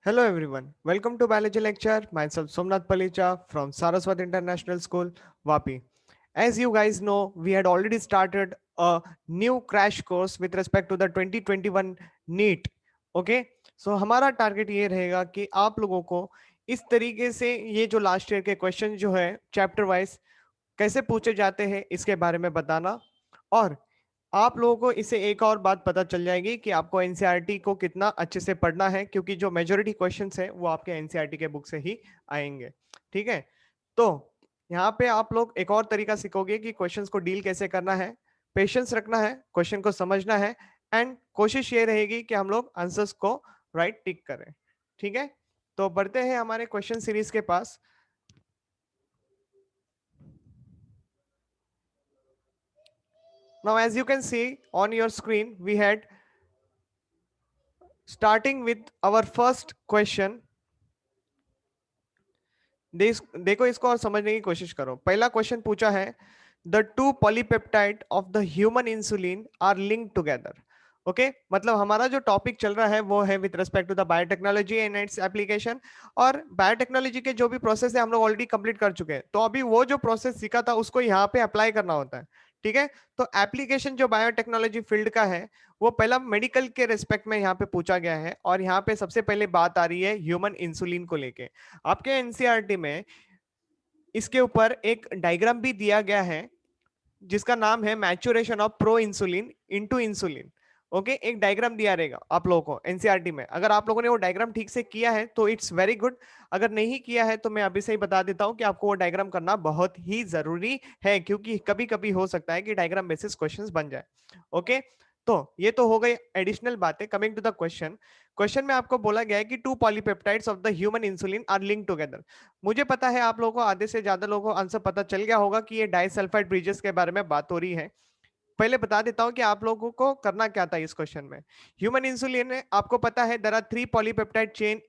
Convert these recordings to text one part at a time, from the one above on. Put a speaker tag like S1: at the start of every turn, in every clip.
S1: Hello everyone, welcome to biology lecture. Myself Somnath Palicha from Saraswat International School, Vapi. As you guys know, we had already started a new crash course with respect to the 2021 NEET. Okay, so हमारा target ये रहेगा कि आप लोगों को इस तरीके से ये जो लास्ट ईयर के क्वेश्चन जो है चैप्टर वाइज कैसे पूछे जाते हैं इसके बारे में बताना, और आप लोगों को इससे एक और बात पता चल जाएगी कि आपको एनसीईआरटी को कितना अच्छे से पढ़ना है, क्योंकि जो मेजोरिटी क्वेश्चंस है वो आपके एनसीईआरटी के बुक से ही आएंगे। ठीक है, तो यहाँ पे आप लोग एक और तरीका सीखोगे कि क्वेश्चंस को डील कैसे करना है, पेशेंस रखना है, क्वेश्चन को समझना है, एंड कोशिश ये रहेगी कि हम लोग आंसर्स को राइट टिक करें। ठीक है, तो बढ़ते हैं हमारे क्वेश्चन सीरीज के पास। Now, as you can see on your screen, we had starting with our first question. देखो इसको और समझने की कोशिश करो। पहला क्वेश्चन पूछा है, the two polypeptide of the human insulin are linked together. Okay, मतलब हमारा जो टॉपिक चल रहा है वो है with respect to the biotechnology and its application. और बायोटेक्नोलॉजी के जो भी प्रोसेस है हम लोग ऑलरेडी कंप्लीट कर चुके हैं, तो अभी वो जो प्रोसेस सीखा था उसको यहाँ पे अप्लाई करना होता है। ठीक है, तो एप्लीकेशन जो बायोटेक्नोलॉजी फील्ड का है वो पहला मेडिकल के रिस्पेक्ट में यहाँ पे पूछा गया है, और यहाँ पे सबसे पहले बात आ रही है ह्यूमन इंसुलिन को लेके। आपके एनसीईआरटी में इसके ऊपर एक डायग्राम भी दिया गया है जिसका नाम है maturation of pro insulin into insulin. Okay, एक डायग्राम दिया रहेगा आप लोगों को एनसीईआरटी में। अगर आप लोगों ने वो डायग्राम ठीक से किया है तो इट्स वेरी गुड, अगर नहीं किया है तो मैं अभी से ही बता देता हूं कि आपको वो डायग्राम करना बहुत ही जरूरी है, क्योंकि कभी कभी हो सकता है कि डायग्राम बेसिस क्वेश्चंस बन जाए। ओके, तो ये तो हो गई एडिशनल बातें। Coming to the question, question में आपको बोला गया है कि two polypeptides of the human insulin are linked together. मुझे पता है आप लोगों को, आधे से ज्यादा लोगों को आंसर पता चल गया होगा कि ये डाइसल्फाइड ब्रिजेस के बारे में बात हो रही है। पहले बता देता हूं कि आप लोगों को करना क्या था इस क्वेश्चन में। ह्यूमन इंसुलिन में आपको पता है देयर आर 3 पॉलीपेप्टाइड चेन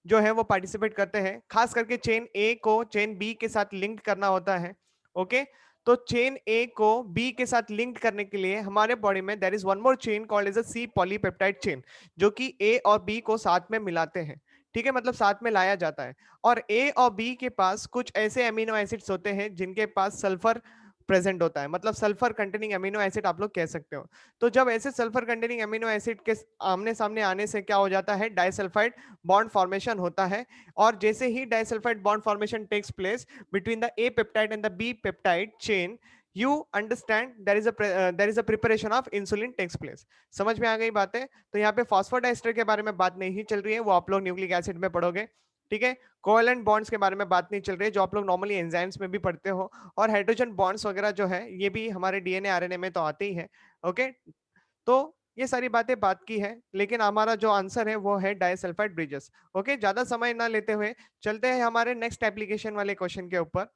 S1: जो है वो पार्टिसिपेट करते हैं। खास करके चेन ए को चेन बी के साथ लिंक करना होता है। ओके, तो चेन ए को बी के साथ लिंक करने के लिए हमारे बॉडी में there is one more chain called as a C polypeptide chain, जो कि ए और बी को साथ में मिलाते हैं। ठीक है, मतलब साथ में लाया जाता है। और ए और बी के पास कुछ ऐसे अमीनो एसिड्स होते हैं जिनके पास सल्फर प्रेजेंट होता है, मतलब सल्फर कंटेनिंग अमीनो एसिड आप लोग कह सकते हो। तो जब ऐसे सल्फर कंटेनिंग अमीनो एसिड के आमने सामने आने से क्या हो जाता है, डाइसल्फाइड बॉन्ड फॉर्मेशन होता है। और जैसे ही disulphide bond formation takes place between the A peptide and the B peptide chain, you understand there is a preparation of insulin takes place. समझ में आ गई बातें? तो यहाँ पे फॉस्फोडाइस्टर के बारे में बात नहीं चल रही है, वो आप लोग न्यूक्लिक एसिड में पढ़ोगे। ठीक है, कोवेलेंट बॉन्ड्स के बारे में बात नहीं चल रही है, जो आप लोग नॉर्मली एंजाइम्स में भी पढ़ते हो। और हाइड्रोजन बॉन्ड्स वगैरह जो है ये भी हमारे डीएनए आरएनए में तो आते ही है। ओके, तो ये सारी बातें बात की है, लेकिन हमारा जो आंसर है वो है डाइसल्फाइड ब्रिजेस। ओके, ज्यादा समय ना लेते हुए चलते हैं हमारे नेक्स्ट एप्लीकेशन वाले क्वेश्चन के ऊपर।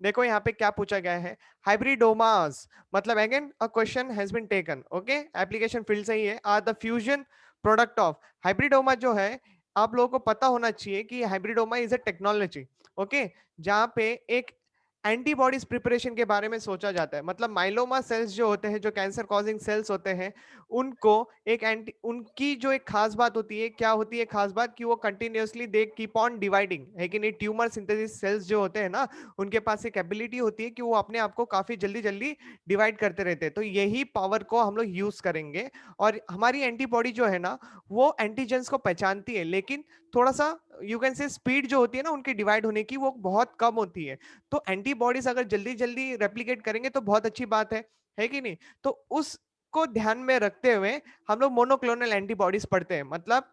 S1: देखो यहाँ पे क्या पूछा गया है, हाइब्रिडोमास, मतलब again a question has been taken. Okay, application field सही है, are the fusion product of. Hybridoma जो है आप लोगों को पता होना चाहिए कि hybridoma is a technology. Okay, जहाँ पे एक एंटीबॉडीज प्रिपरेशन के बारे में सोचा जाता है। मतलब माइलोमा सेल्स जो होते हैं, जो कैंसर कॉजिंग सेल्स होते हैं, उनको एक एंटी, उनकी जो एक खास बात होती है, क्या होती है खास बात, कि वो continuously they keep on dividing है कि नहीं। ट्यूमर सिंथेसिस सेल्स जो होते हैं ना, उनके पास एक एबिलिटी होती है कि वो अपने आप को काफी जल्दी जल्दी डिवाइड करते रहते हैं। तो यही पावर को हम लोग यूज करेंगे। और हमारी एंटीबॉडी जो है ना, वो एंटीजेंस को पहचानती है, लेकिन थोड़ा सा यू कैन से स्पीड जो होती है ना उनकी डिवाइड होने की, वो बहुत कम होती है। तो एंटीबॉडीज अगर जल्दी जल्दी रेप्लिकेट करेंगे तो बहुत अच्छी बात है कि नहीं। तो उसको ध्यान में रखते हुए हम लोग मोनोक्लोनल एंटीबॉडीज पढ़ते हैं। मतलब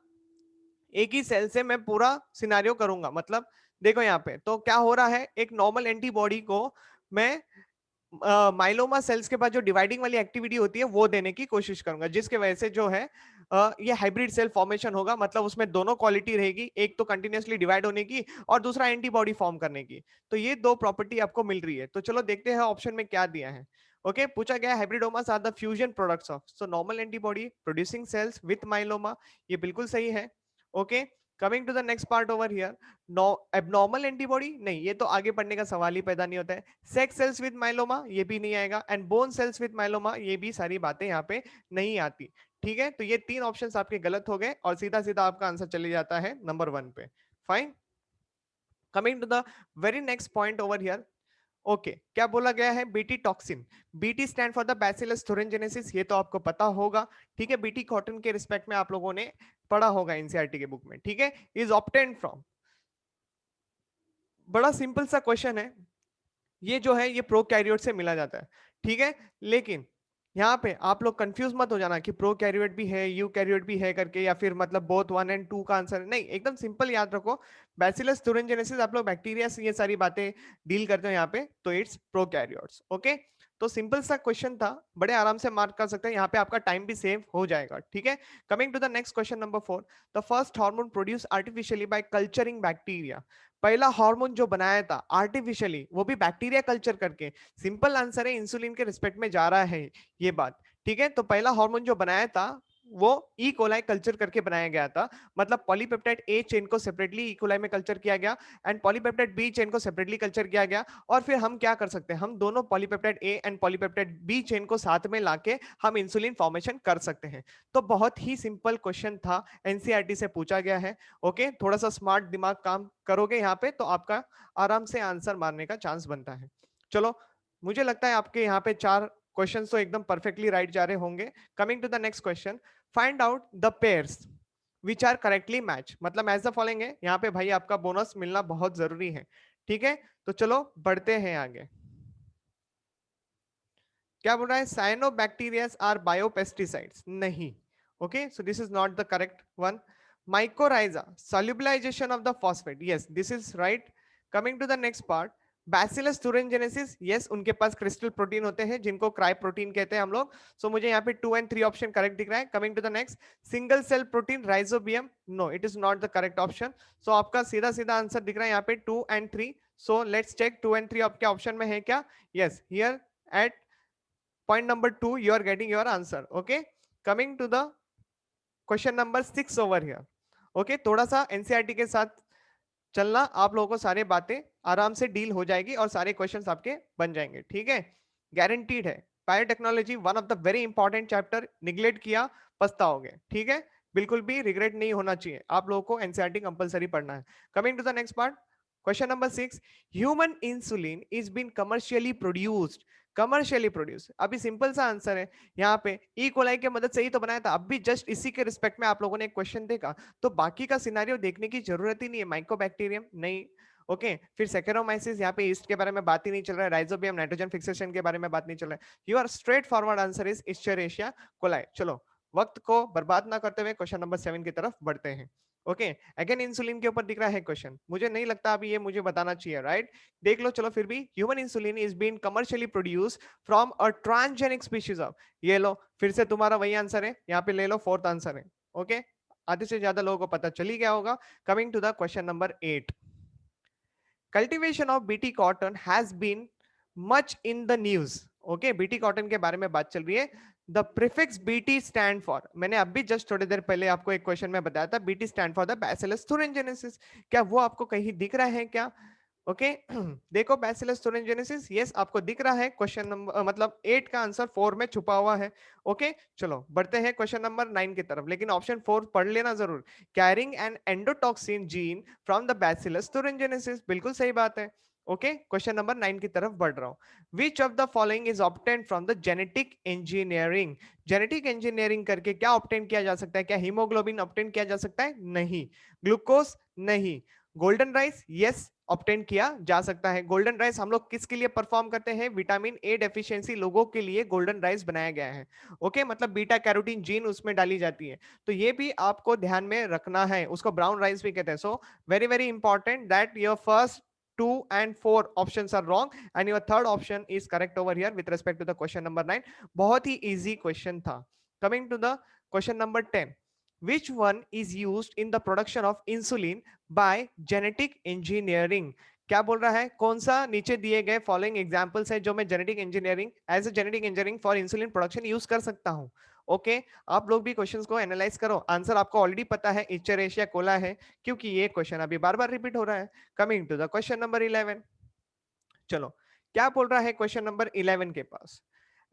S1: एक ही सेल से मैं पूरा सिनारियो करूंगा। मतलब देखो यहाँ पे तो क्या हो रहा है, एक नॉर्मल एंटीबॉडी को मैं माइलोमा सेल्स के पास जो डिवाइडिंग वाली एक्टिविटी होती है वो देने की कोशिश करूंगा, जिसके वजह से जो है ये हाइब्रिड सेल फॉर्मेशन होगा। मतलब उसमें दोनों क्वालिटी रहेगी, एक तो कंटिन्यूअसली डिवाइड होने की और दूसरा एंटीबॉडी फॉर्म करने की। तो ये दो प्रॉपर्टी आपको मिल रही है। तो चलो देखते हैं ऑप्शन में क्या दिया है। ओके, पूछा गया hybridomas are the fusion products of, so normal antibody producing cells with myeloma, ये बिल्कुल सही है। Okay, coming to the next part over here, no abnormal antibody, नहीं ये तो आगे पढ़ने का सवाल ही पैदा नहीं होता है। सेक्स सेल्स विद माइलोमा, ये भी नहीं आएगा। And bone cells with myeloma, ये भी सारी बातें यहाँ पे नहीं आती। ठीक है, तो ये 3 ऑप्शंस आपके गलत हो गए और सीधा सीधा आपका आंसर चले जाता है नंबर 1 पे। Fine, coming to the very next point over here. Okay, क्या बोला गया है? BT toxin, BT stand for the bacillus thuringiensis, ये तो आपको पता होगा। ठीक है, बीटी कॉटन के रिस्पेक्ट में आप लोगों ने पढ़ा होगा एनसीईआरटी के बुक में। ठीक है, इज ऑब्टेन्ड फ्रॉम, बड़ा सिंपल सा क्वेश्चन है। ये जो है ये प्रोकैरियोट से मिला जाता है। ठीक है, लेकिन यहाँ पे आप लोग कंफ्यूज मत हो जाना कि प्रोकैरियोट भी है यूकैरियोट भी है करके, या फिर मतलब बोथ 1 एंड 2 का आंसर नहीं। एकदम सिंपल याद रखो, बैसिलस thuringiensis आप लोग बैक्टीरिया से ये सारी बातें डील करते हो यहाँ पे, तो इट्स प्रोकैरियोट्स। ओके, तो सिंपल सा क्वेश्चन था, बड़े आराम से मार्क कर सकते हैं यहाँ पे, आपका टाइम भी सेव हो जाएगा। ठीक है, coming to the next question number 4, the first hormone produce artificially by culturing bacteria, पहला हार्मोन जो बनाया था आर्टिफिशियली, वो भी बैक्टीरिया कल्चर करके। सिंपल आंसर है, इंसुलिन के रिस्पेक्ट में जा रहा है ये बात। ठीक है, तो पहला हार्मोन जो बनाया था वो ई कोलाई कल्चर करके बनाया गया था। मतलब पॉलीपेप्टाइड ए चेन को सेपरेटली ई कोलाई में कल्चर किया गया एंड पॉलीपेप्टाइड बी चेन को सेपरेटली कल्चर किया गया। और फिर हम क्या कर सकते हैं, हम दोनों polypeptide A and polypeptide B chain को साथ में लाके हम इंसुलिन फॉर्मेशन कर सकते हैं। तो बहुत ही सिंपल क्वेश्चन था, एनसीईआरटी से पूछा गया है। ओके, थोड़ा सा स्मार्ट दिमाग काम करोगे यहाँ पे तो आपका आराम से आंसर मारने का चांस बनता है। चलो, मुझे लगता है आपके यहाँ पे 4 क्वेश्चन तो एकदम परफेक्टली राइट जा रहे होंगे। Coming to the next question, find out the pairs which are correctly match, मतलब मैच द फॉलोइंग है यहाँ पे भाई, आपका बोनस मिलना बहुत जरूरी है। ठीक है, तो चलो बढ़ते हैं आगे। क्या बोल रहा है? साइनोबैक्टीरियाज आर बायोपेस्टिसाइड्स, नहीं। Okay, so this is not the correct one. Mycorrhiza solubilization of the phosphate, yes this is right. Coming to the next part, bacillus thuringiensis, yes उनके पास क्रिस्टल प्रोटीन होते हैं जिनको क्राई प्रोटीन कहते हैं हम लोग। सो मुझे यहाँ पे 2 एंड 3 ऑप्शन करेक्ट दिख रहा है। Coming to the next, single cell protein rhizobium, no it is not the correct option. सो आपका सीधा सीधा आंसर दिख रहा है यहाँ पे 2 and 3। So let's check 2 and 3 आपके ऑप्शन में है क्या? Yes, here at point number 2 you are getting your answer. Okay, coming to the question number 6 over here. Okay, थोड़ा सा एनसीईआरटी के साथ चलना, आप लोगों को सारे बातें आराम से डील हो जाएगी और सारे क्वेश्चंस आपके बन जाएंगे। ठीक है, गारंटीड है। Biotechnology one of the very important chapter, neglect किया पछताओगे। ठीक है, बिल्कुल भी रिग्रेट नहीं होना चाहिए, आप लोगों को एनसीईआरटी कंपलसरी पढ़ना है। Coming to the next part, question number 6, human insulin is been commercially produced, commercially produce, अभी सिंपल सा आंसर है यहाँ पे, ई कोलाई के मदद से ही तो बनाया था। अभी जस्ट इसी के रिस्पेक्ट में आप लोगों ने एक क्वेश्चन देखा, तो बाकी का सिनेरियो देखने की जरूरत ही नहीं है। माइकोबैक्टीरियम नहीं। ओके, फिर सेकेरोमाइसिस, यहाँ पे ईस्ट के बारे में बात ही नहीं चल रहा है। राइजोबियम, नाइट्रोजन फिक्सेशन के बारे में बात नहीं चल रहा है। Your straight forward answer is escherichia coli. चलो, वक्त को बर्बाद ना करते हुए क्वेश्चन नंबर 7 की तरफ बढ़ते हैं। ओके, अगेन इंसुलिन के ऊपर दिख रहा है क्वेश्चन, मुझे नहीं लगता अभी ये मुझे बताना चाहिए, राइट? देख लो, चलो फिर भी, human insulin is been commercially produce from a transgenic species of, ये लो फिर से तुम्हारा वही आंसर है, यहाँ पे ले लो, फोर्थ आंसर है। ओके, आधे से ज्यादा लोगों को पता चल ही गया होगा। Coming to the question number 8, cultivation of BT cotton has been much in the news. Okay, BT cotton के बारे में बात चल रही है। The prefix BT stand for, मैंने अभी जस्ट थोड़ी देर पहले आपको एक क्वेश्चन में बताया था, BT stand for the bacillus thuringiensis, क्या वो आपको कहीं दिख रहा है क्या? ओके देखो, बैसिलस thuringiensis, यस आपको दिख रहा है। क्वेश्चन नंबर मतलब 8 का आंसर 4 में छुपा हुआ है। ओके, चलो बढ़ते हैं क्वेश्चन नंबर 9 की तरफ, लेकिन ऑप्शन 4 पढ़ लेना जरूर। Carrying an endotoxin gene from the bacillus thuringiensis, बिल्कुल सही बात है। ओके, क्वेश्चन नंबर 9 की तरफ बढ़ रहा हूं। Which of the following is obtained from the genetic engineering, genetic engineering करके क्या ऑब्टेन किया जा सकता है? क्या हीमोग्लोबिन ऑब्टेन किया जा सकता है? नहीं। ग्लूकोज? नहीं। Golden rice? यस ऑब्टेन किया जा सकता है। गोल्डन राइस हम लोग किसके लिए परफॉर्म करते हैं? विटामिन ए डेफिशिएंसी लोगों के लिए गोल्डन राइस बनाया गया है। ओके, मतलब बीटा कैरोटीन जीन उसमें डाली जाती है, तो ये भी आपको ध्यान में रखना है। उसको ब्राउन राइस भी कहते हैं। So very very important that your first 2 and 4 options are wrong and your third option is correct over here with respect to the question number 9। बहुत ही easy question था। Coming to the question number 10, which one is used in the production of insulin by genetic engineering? क्या बोल रहा है? कौन सा नीचे दिए गए फॉलोइंग एग्जांपल्स है जो मैं genetic engineering as a genetic engineering for insulin production use कर सकता हूं? ओके, आप लोग भी क्वेश्चंस को एनालाइज करो। आंसर आपको ऑलरेडी पता है, इचरेशिया कोला है, क्योंकि ये क्वेश्चन अभी बार बार रिपीट हो रहा है। Coming to the question number 11, चलो क्या बोल रहा है क्वेश्चन नंबर 11 के पास?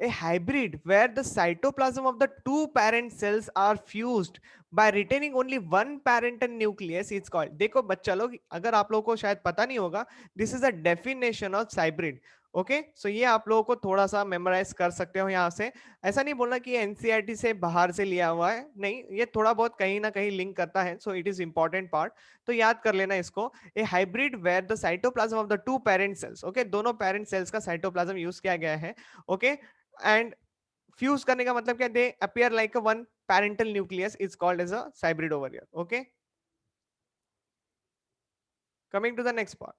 S1: A hybrid where the cytoplasm of the two parent cells are fused by retaining only one parental nucleus is called. देखो बच्चा लोग, अगर आप लोगों को शायद पता नहीं होगा, this is a definition of hybrid. Okay, so ये आप लोगों को थोड़ा सा मेमोराइज कर सकते हो यहाँ से. ऐसा नहीं बोलना कि एनसीईआरटी से बाहर से लिया हुआ है, नहीं, ये थोड़ा बहुत कहीं ना कहीं लिंक करता है, so it is important part. तो याद कर लेना इसको. A hybrid where the cytoplasm of the two parent cells, okay, दोनों पेरेंट सेल्स का साइटोप्लाज्म यूज किया गया है. ओके, एंड फ्यूज करने का मतलब क्या, they appear like a one parental nucleus is called as a hybrid over here. Okay, coming to the next part,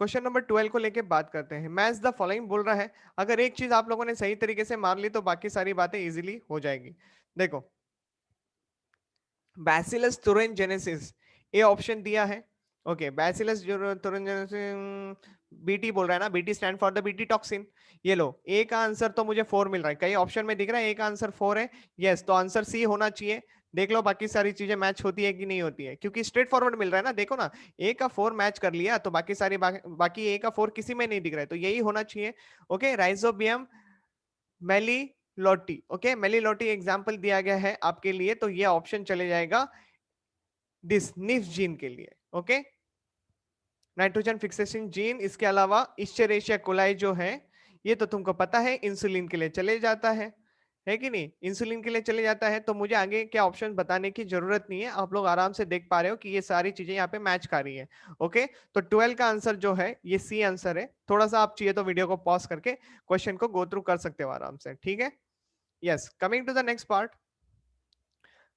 S1: question number 12 को लेके बात करते हैं. मैच द फॉलोइंग बोल रहा है. अगर एक चीज आप लोगों ने सही तरीके से मार ली तो बाकी सारी बातें इजीली हो जाएगी. देखो, बैसिलस thuringiensis, ए ऑप्शन दिया है. ओके, बैसिलस thuringiensis, बीटी बोल रहा है ना, BT stand for the BT toxin. ये लो, ए का आंसर तो मुझे 4 मिल रहा है, कई ऑप्शन में दिख रहा है ए का आंसर 4 है. यस, तो आंसर सी होना चाहिए. देख लो बाकी सारी चीजें मैच होती है कि नहीं होती है, क्योंकि स्ट्रेट फॉरवर्ड मिल रहा है ना. देखो ना, ए का 4 मैच कर लिया तो बाकी सारी बाकी ए का 4 किसी में नहीं दिख रहा है, तो यही होना चाहिए. Okay, rhizobium meliloti. Okay, meliloti example दिया गया है आपके लिए, तो ये ऑप्शन चले जाएगा दिस निफ जीन के लिए. Okay, nitrogen fixation gene. इसके अलावा इस्चेरेशिया कोलाई जो है, ये तो तुमको पता है इंसुलिन के लिए चले जाता है कि नहीं, इंसुलिन के लिए चले जाता है. तो मुझे आगे क्या ऑप्शन बताने की जरूरत नहीं है, आप लोग आराम से देख पा रहे हो कि ये सारी चीजें यहाँ पे मैच कर रही है. ओके, तो 12 का आंसर जो है ये सी आंसर है. थोड़ा सा आप चाहिए तो वीडियो को पॉज करके क्वेश्चन को गो थ्रू कर सकते हो आराम से, ठीक है. Yes, coming to the next part,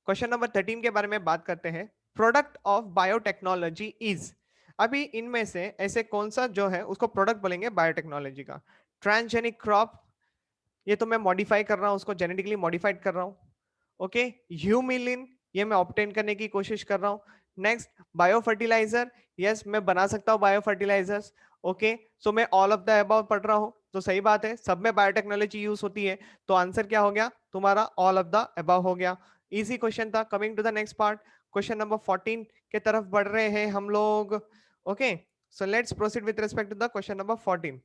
S1: question number 13 के बारे में बात करते हैं. प्रोडक्ट ऑफ बायोटेक्नोलॉजी इज, अभी इनमें से ऐसे कौन सा जो है उसको प्रोडक्ट बोलेंगे बायोटेक्नोलॉजी का. ट्रांसजेनिक क्रॉप, ये तो मैं मॉडिफाई कर रहा हूं, उसको जेनेटिकली मॉडिफाइड कर रहा हूं. ओके, ह्यूमिलिन, ये मैं ऑब्टेन करने की कोशिश कर रहा हूं. नेक्स्ट, बायो फर्टिलाइजर, यस मैं बना सकता हूं बायो फर्टिलाइजर्स. ओके, सो मैं ऑल ऑफ द अबव पढ़ रहा हूं, तो सही बात है, सब में बायोटेक्नोलॉजी यूज होती है. तो आंसर क्या हो गया तुम्हारा, ऑल ऑफ द अबव हो गया. इजी क्वेश्चन था. Coming to the next part, question number 14 के तरफ बढ़ रहे हैं हम लोग. Okay, so let's proceed with respect to the question number 14.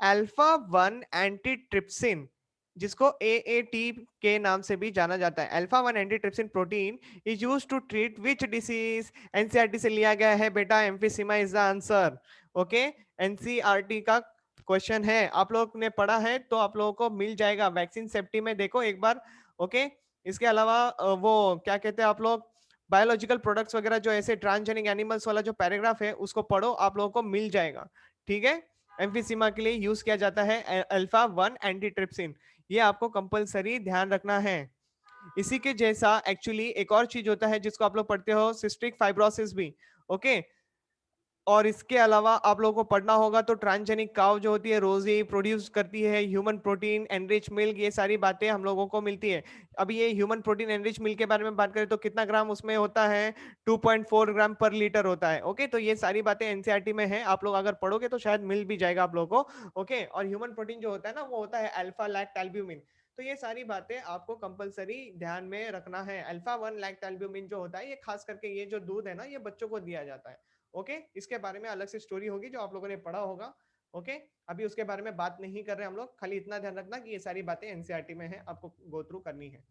S1: Alpha 1 antitrypsin, जिसको एएटी के नाम से भी जाना जाता है, alpha 1 antitrypsin protein is used to treat which disease. NCERT से लिया गया है बेटा, emphysema is the answer. Okay, NCERT का क्वेश्चन है, आप लोग ने पढ़ा है तो आप लोगों को मिल जाएगा वैक्सीन सेफ्टी में, देखो एक बार. ओके, इसके अलावा वो क्या कहते हैं आप लोग, बायोलॉजिकल प्रोडक्ट्स वगैरह जो ऐसे ट्रांसजेनिक एनिमल्स वाला जो पैराग्राफ है उसको पढ़ो, आप लोगों को मिल जाएगा, ठीक है. एम्फिसीमा के लिए यूज किया जाता है अल्फा 1 एंटीट्रिप्सिन, ये आपको कंपलसरी ध्यान रखना है. इसी के जैसा एक्चुअली एक और चीज होता है जिसको आप लोग पढ़ते हो, सिस्टिक फाइब्रोसिस भी. ओके, और इसके अलावा आप लोगों को पढ़ना होगा तो ट्रांसजेनिक काउ जो होती है रोज ही प्रोड्यूस करती है ह्यूमन प्रोटीन एनरिच मिल्क, ये सारी बातें हम लोगों को मिलती है. अभी ये ह्यूमन प्रोटीन एनरिच मिल्क के बारे में बात करें तो कितना ग्राम उसमें होता है, 2.4 ग्राम पर लीटर होता है. ओके, तो ये सारी बातें एनसीईआरटी में है, आप लोग अगर पढ़ोगे तो शायद मिल भी जाएगा आप लोगों को. ओके, और ह्यूमन प्रोटीन जो होता है ना वो होता है अल्फा लैक्ट एल्ब्यूमिन. तो ये सारी बातें आपको कंपलसरी ध्यान में रखना है. अल्फा 1 लैक्ट एल्ब्यूमिन जो होता है ये खास करके ये जो दूध है ना ये बच्चों को दिया जाता है. ओके, इसके बारे में अलग से स्टोरी होगी जो आप लोगों ने पढ़ा होगा. ओके, अभी उसके बारे में बात नहीं कर रहे हम लोग, खाली इतना ध्यान रखना कि ये सारी बातें एनसीईआरटी में है, आपको गो थ्रू करनी है.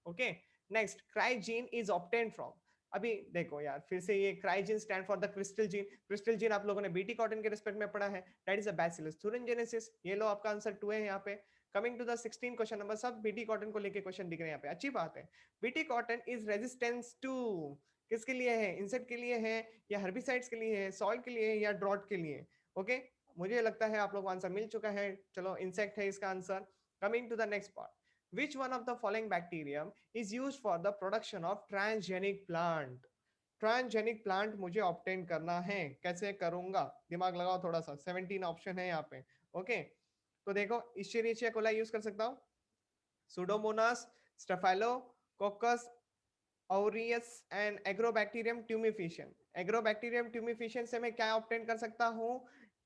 S1: Okay, next, क्राइजीन is obtain from. अभी देखो यार, फिर से ये क्राइजीन stand for the crystal gene. Crystal gene आप लोगों ने बीटी कॉटन के रिस्पेक्ट में पढ़ा है, that is a Bacillus thuringiensis. ये लो आपका आंसर 2 है यहाँ पे. Coming to the 16 question number, सब बीटी कॉटन को लेके क्वेश्चन दिख रहे हैं यहाँ पे, अच्छी बात है. BT cotton is resistance to, किसके लिए है, इंसेक्ट के लिए है या हर्बिसाइड्स के लिए है, सॉइल के लिए या ड्रॉट के लिए. ओके, मुझे लगता है आप लोग को आंसर मिल चुका है, चलो इंसेक्ट है इसका answer. Coming to the next part, which one of the following bacterium is used for the production of transgenic plant. Transgenic plant मुझे ऑब्टेन करना है, कैसे करूंगा, दिमाग लगाओ थोड़ा सा. 17 ऑप्शन है यहाँ पे. ओके, तो देखो, इश्चेरिचिया कोलाई यूज कर सकता हूँ, pseudomonas, staphylococcus aureus and agrobacterium tumefaciens. Agrobacterium tumefaciens से मैं क्या ऑब्टेन कर सकता हूँ,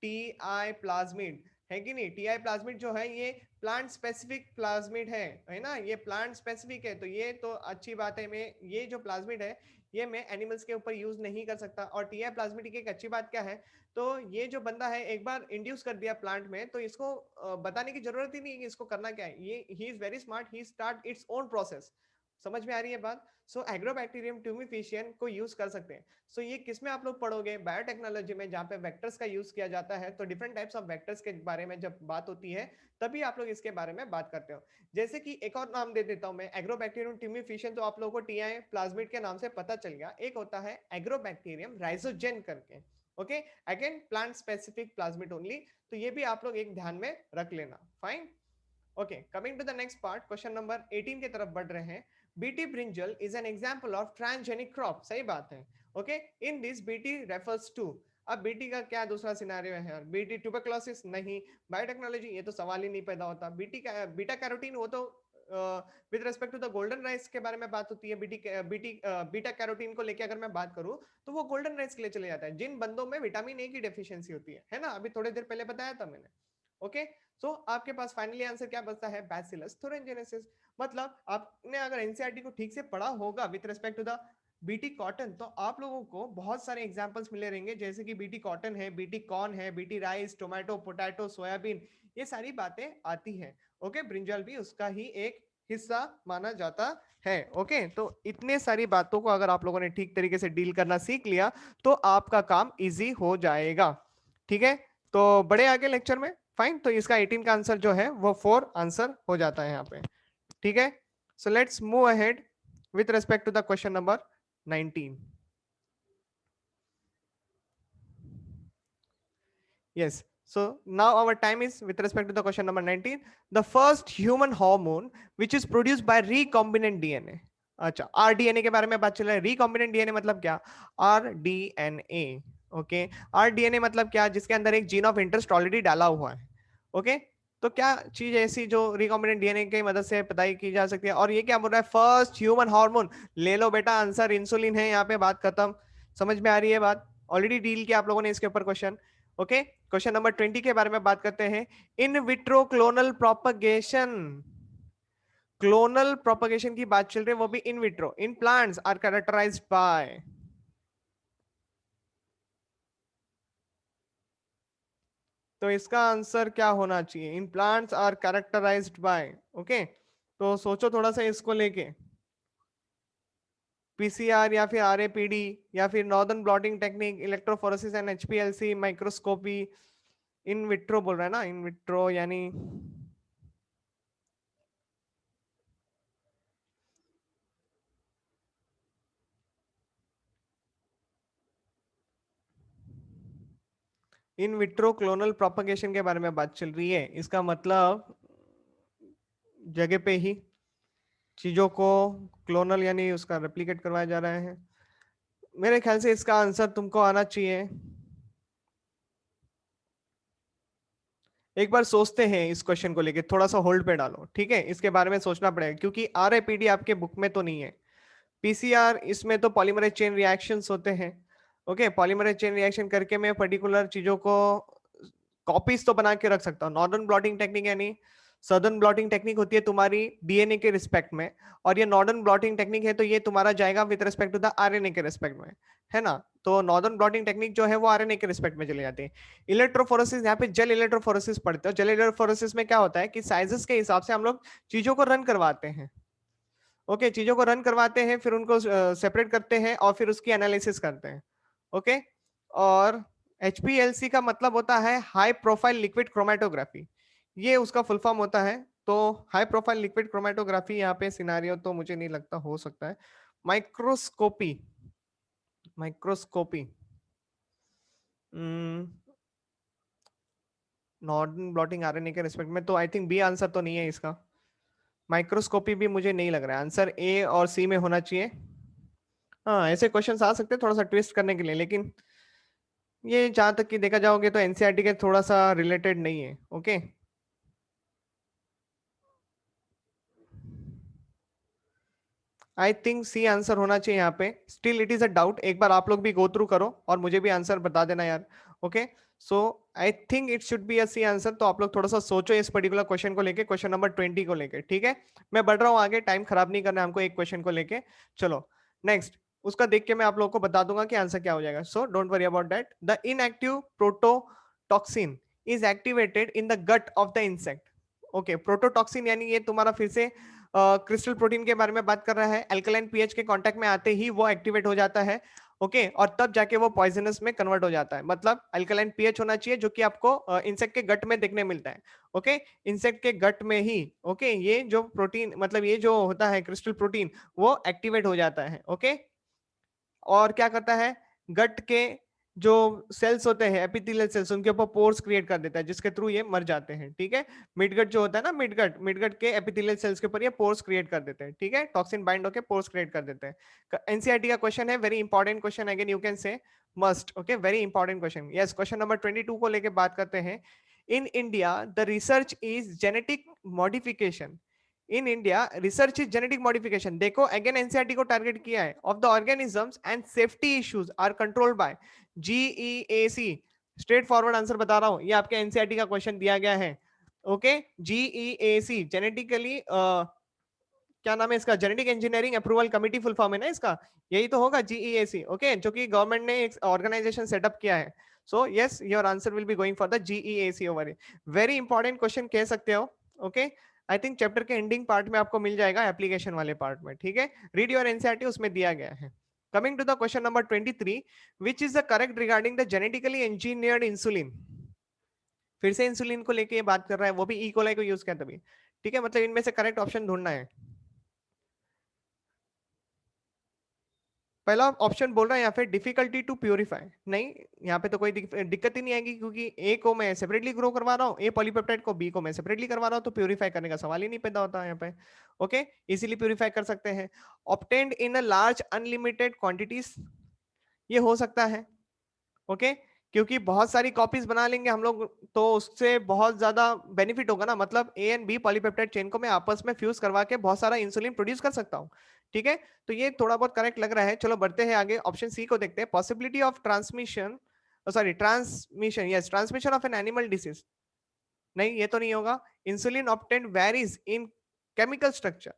S1: टी आई प्लाज्मिड. है कि नहीं? टीआई प्लाज्मिड जो है ये प्लांट स्पेसिफिक प्लाज्मिड है ना, ये प्लांट स्पेसिफिक है, तो ये तो अच्छी बात है। मैं ये जो प्लाज्मिड है ये मैं एनिमल्स के ऊपर यूज नहीं कर सकता। और टीआई प्लाज्मिड की एक अच्छी बात क्या है, तो ये जो बंदा है एक बार इंड्यूस कर दिया प्लांट में, तो इसको बताने की जरूरत ही नहीं है कि इसको करना क्या है। ये he is very smart, he start its own process. समझ में आ रही है बात? सो एग्रोबैक्टीरियम ट्यूमिफिशियन को यूज कर सकते हैं। सो ये किस में आप लोग पढ़ोगे? बायोटेक्नोलॉजी में, जहाँ पे वेक्टर्स का यूज किया जाता है। तो डिफरेंट टाइप्स ऑफ वेक्टर्स के बारे में जब बात होती है तभी आप लोग इसके बारे में बात करते हो। जैसे कि एक और नाम दे देता हूं मैं, एग्रोबैक्टीरियम ट्यूमिफिशियन, तो आप लोगों को टीआई प्लाज्मिड के नाम से पता चल गया। एक होता है एग्रोबैक्टीरियम राइजोजेन करके, okay, again plant specific plasmid only. तो ये भी आप लोग एक ध्यान में रख लेना। Fine, okay, coming to the next part, question number 18 की तरफ बढ़ रहे हैं। BT brinjal is an example of transgenic crop, सही बात है। Okay, in this BT refers to, अब बीटी का क्या दूसरा सिनेरियो है यार? बीटी ट्यूबरकुलोसिस नहीं, बायोटेक्नोलॉजी ये तो सवाल ही नहीं पैदा होता। बीटी का बीटा कैरोटीन, वो तो with respect to the golden rice के बारे में बात होती है। बीटा कैरोटीन को लेके अगर मैं बात करूं तो वो गोल्डन राइस के लिए चले जाता है, जिन बंदों में विटामिन ए की डेफिशिएंसी होती है ना, अभी थोड़ी देर पहले बताया था मैंने। ओके, सो आपके पास फाइनली आंसर क्या बचता है? Bacillus thuringiensis. मतलब आपने अगर एनसीईआरटी को ठीक से पढ़ा होगा with respect to the BT cotton, तो आप लोगों को बहुत सारे एग्जांपल्स मिले रहेंगे, जैसे कि बीटी कॉटन है, बीटी कॉर्न है, BT rice, tomato, potato, soybean, ये सारी बातें आती हैं। ओके, ब्रिंजल भी उसका ही एक हिस्सा माना जाता है। ओके, तो इतने सारी बातों को अगर आप लोगों ने ठीक तरीके से डील करना सीख लिया तो आपका काम इजी हो जाएगा। ठीक है, तो बड़े आगे लेक्चर में। फाइन, तो इसका 18 का आंसर जो है वो 4 आंसर हो जाता है यहाँ पे। ठीक है, so let's move ahead with respect to the question number 19। Yes. So now our time is with respect to the question number 19. The first human hormone which is produced by recombinant DNA. अच्छा, RDNA के बारे में बात चल रहा है। Recombinant DNA मतलब क्या? RDNA। ओके, RDNA मतलब क्या? जिसके अंदर एक जीन ऑफ इंटरेस्ट ऑलरेडी डाला हुआ है। ओके, तो क्या चीज ऐसी जो रिकॉम्बिनेंट डीएनए की मदद से पताई की जा सकती है? और ये क्या बोल रहा है? First human hormone. ले लो बेटा आंसर, इंसुलिन है यहाँ पे, बात खत्म। समझ में आ रही है बात? ऑलरेडी डील किया आप लोगों ने इसके ऊपर क्वेश्चन। ओके, क्वेश्चन नंबर 20 के बारे में बात करते हैं। In vitro clonal propagation, clonal propagation की बात चल रही है, वो भी in vitro, in plants are characterized by, तो इसका आंसर क्या होना चाहिए? In plants are characterized by. Okay, तो सोचो थोड़ा सा इसको लेके। पीसीआर या फिर आरएपीडी या फिर northern blotting technique, electrophoresis and HPLC, microscopy. In vitro बोल रहा है ना, इन विट्रो यानी इन विट्रो क्लोनल प्रोपगेशन के बारे में बात चल रही है। इसका मतलब जगह पे ही चीजों को क्लोनल यानी उसका रेप्लिकेट करवाया जा रहा है। मेरे ख्याल से इसका आंसर तुमको आना चाहिए। एक बार सोचते हैं इस क्वेश्चन को लेके, थोड़ा सा होल्ड पे डालो, ठीक है? इसके बारे में सोचना पड़ेगा, क्योंकि आरआईपीडी आपके बुक में तो नहीं है। पीसीआर, इसमें तो पॉलीमरेज चेन रिएक्शंस होते हैं। ओके, पॉलीमरेज चेन रिएक्शन करके मैं पर्टिकुलर चीजों को कॉपीज तो बना के रख सकता हूँ। नॉर्दर्न ब्लॉटिंग टेक्निक यानी सदर्न ब्लॉटिंग टेक्निक होती है तुम्हारी डीएनए के रिस्पेक्ट में, और ये नॉर्दर्न ब्लॉटिंग टेक्निक है तो ये तुम्हारा जाएगा with respect to the RNA के रिस्पेक्ट में, है ना? तो नॉर्दर्न ब्लॉटिंग टेक्निक जो है वो आरएनए के रिस्पेक्ट में चले जाते हैं। इलेक्ट्रोफोरेसिस, यहाँ पे जेल इलेक्ट्रोफोरेसिस पढ़ते हो। जेल इलेक्ट्रोफोरेसिस में क्या होता है कि साइजेस के हिसाब से हम लोग चीजों को रन करवाते हैं। ओके, चीजों को रन करवाते हैं, फिर उनको सेपरेट करते हैं और फिर उसकी एनालिसिस करते हैं। ओके, और एचपीएलसी का मतलब होता है हाई प्रोफाइल लिक्विड क्रोमेटोग्राफी, ये उसका फुल फॉर्म होता है। तो हाई प्रोफाइल लिक्विड क्रोमेटोग्राफी यहाँ पे सिनारियो तो मुझे नहीं लगता हो सकता है। Microscopy, microscopy northern blotting RNA के रिस्पेक्ट में, तो आई थिंक बी आंसर तो नहीं है इसका। माइक्रोस्कोपी भी मुझे नहीं लग रहा है, आंसर ए और सी में होना चाहिए। हाँ, ऐसे क्वेश्चंस आ सकते हैं थोड़ा सा ट्विस्ट करने के लिए, लेकिन ये जहां तक कि देखा जाओगे तो एनसीईआरटी के थोड़ा सा रिलेटेड नहीं है। Okay, I think C answer होना चाहिए यहाँ पे। Still it is a doubt, एक बार आप लोग भी गो थ्रू करो और मुझे भी आंसर बता देना यार। Okay, so I think it should be a C answer. तो आप लोग थोड़ा सा सोचो इस पर्टिकुलर क्वेश्चन को लेके, क्वेश्चन नंबर 20 को लेके, ठीक है। मैं बढ़ रहा हूँ आगे, टाइम खराब नहीं करना है हमको एक क्वेश्चन को लेके। चलो नेक्स्ट, उसका देख के मैं आप लोगों को बता दूंगा कि आंसर क्या हो जाएगा। So don't worry about that. The inactive prototoxin is activated in the gut of the insect. Okay, prototoxin यानी ये तुम्हारा फिर से क्रिस्टल प्रोटीन के बारे में बात कर रहा है। अल्कलाइन पीएच के कांटेक्ट में आते ही वो एक्टिवेट हो जाता है। ओके और तब जाके वो पॉइजनस में कन्वर्ट हो जाता है। मतलब अल्कलाइन पीएच होना चाहिए जो कि आपको इंसेक्ट के गट में देखने मिलता है। ओके, इंसेक्ट के गट में ही ओके ये जो प्रोटीन मतलब ये जो होता है क्रिस्टल प्रोटीन वो एक्टिवेट हो जाता है। ओके, और क्या करता है, गट के जो सेल्स होते हैं एपिथेलियल सेल्स उनके ऊपर पोर्स क्रिएट कर देता है जिसके थ्रू ये मर जाते हैं। ठीक है, मिडगट जो होता है ना, मिडगट के एपिथेलियल सेल्स के ऊपर ये पोर्स क्रिएट कर देते हैं। ठीक है, टॉक्सिन बाइंड होकर पोर्स क्रिएट कर देते हैं। एनसीईआरटी का क्वेश्चन है, very important question, again you can say must. Okay, very important question. Yes, question number 22 को लेकर बात करते हैं। In India the research is genetic modification. In India research is genetic modification. देखो अगेन एनसीईआरटी को target किया है। Of the organisms and safety issues are controlled by GEAC. Straight forward answer बता रहा हूं, ये आपके एनसीईआरटी का क्वेश्चन दिया गया है। ओके, जीईएसी जेनेटिकली क्या नाम है इसका, genetic engineering approval committee, full form है ना इसका, यही तो होगा जीईएसी। ओके, जो कि गवर्नमेंट ने एक ऑर्गेनाइजेशन सेटअप किया है। So yes, your answer will be going for the GEAC over. Very important question कह सकते हो। ओके, आई थिंक चैप्टर के एंडिंग पार्ट में आपको मिल जाएगा, एप्लीकेशन वाले पार्ट में। ठीक है, रीड योर एनसीईआरटी, उसमें दिया गया है। Coming to the question number 23, which is the correct regarding the genetically engineered insulin. फिर से इंसुलिन को लेके बात कर रहा है, वो भी ई कोलाई को यूज किया तभी। ठीक है, मतलब इनमें से करेक्ट ऑप्शन ढूंढना है। पहला ऑप्शन बोल रहा है यहाँ पे डिफिकल्टी टू प्यूरिफाई। नहीं, यहाँ पे तो कोई दिक्कत ही नहीं आएगी क्योंकि ए को मैं सेपरेटली ग्रो करवा रहा हूँ, ए पॉलीपेप्टाइड को बी को मैं सेपरेटली करवा रहा हूँ, तो प्यूरिफाई करने का सवाल ही नहीं पैदा होता यहाँ पे। ओके, इसीलिए प्यूरिफाई कर सकते हैं। Obtained in a large unlimited quantities, ये हो सकता है। ओके, क्योंकि बहुत सारी कॉपीज बना लेंगे हम लोग तो उससे बहुत ज्यादा बेनिफिट होगा ना। मतलब A and B polypeptide chain को मैं आपस में फ्यूज करवा के बहुत सारा इंसुलिन प्रोड्यूस कर सकता हूँ। ठीक है, तो ये थोड़ा बहुत करेक्ट लग रहा है। चलो बढ़ते हैं आगे, ऑप्शन सी को देखते हैं। Possibility of transmission, sorry transmission, yes transmission of an animal disease. नहीं, ये तो नहीं होगा। इंसुलिन ऑब्टेन्ड वेरीज इन केमिकल स्ट्रक्चर।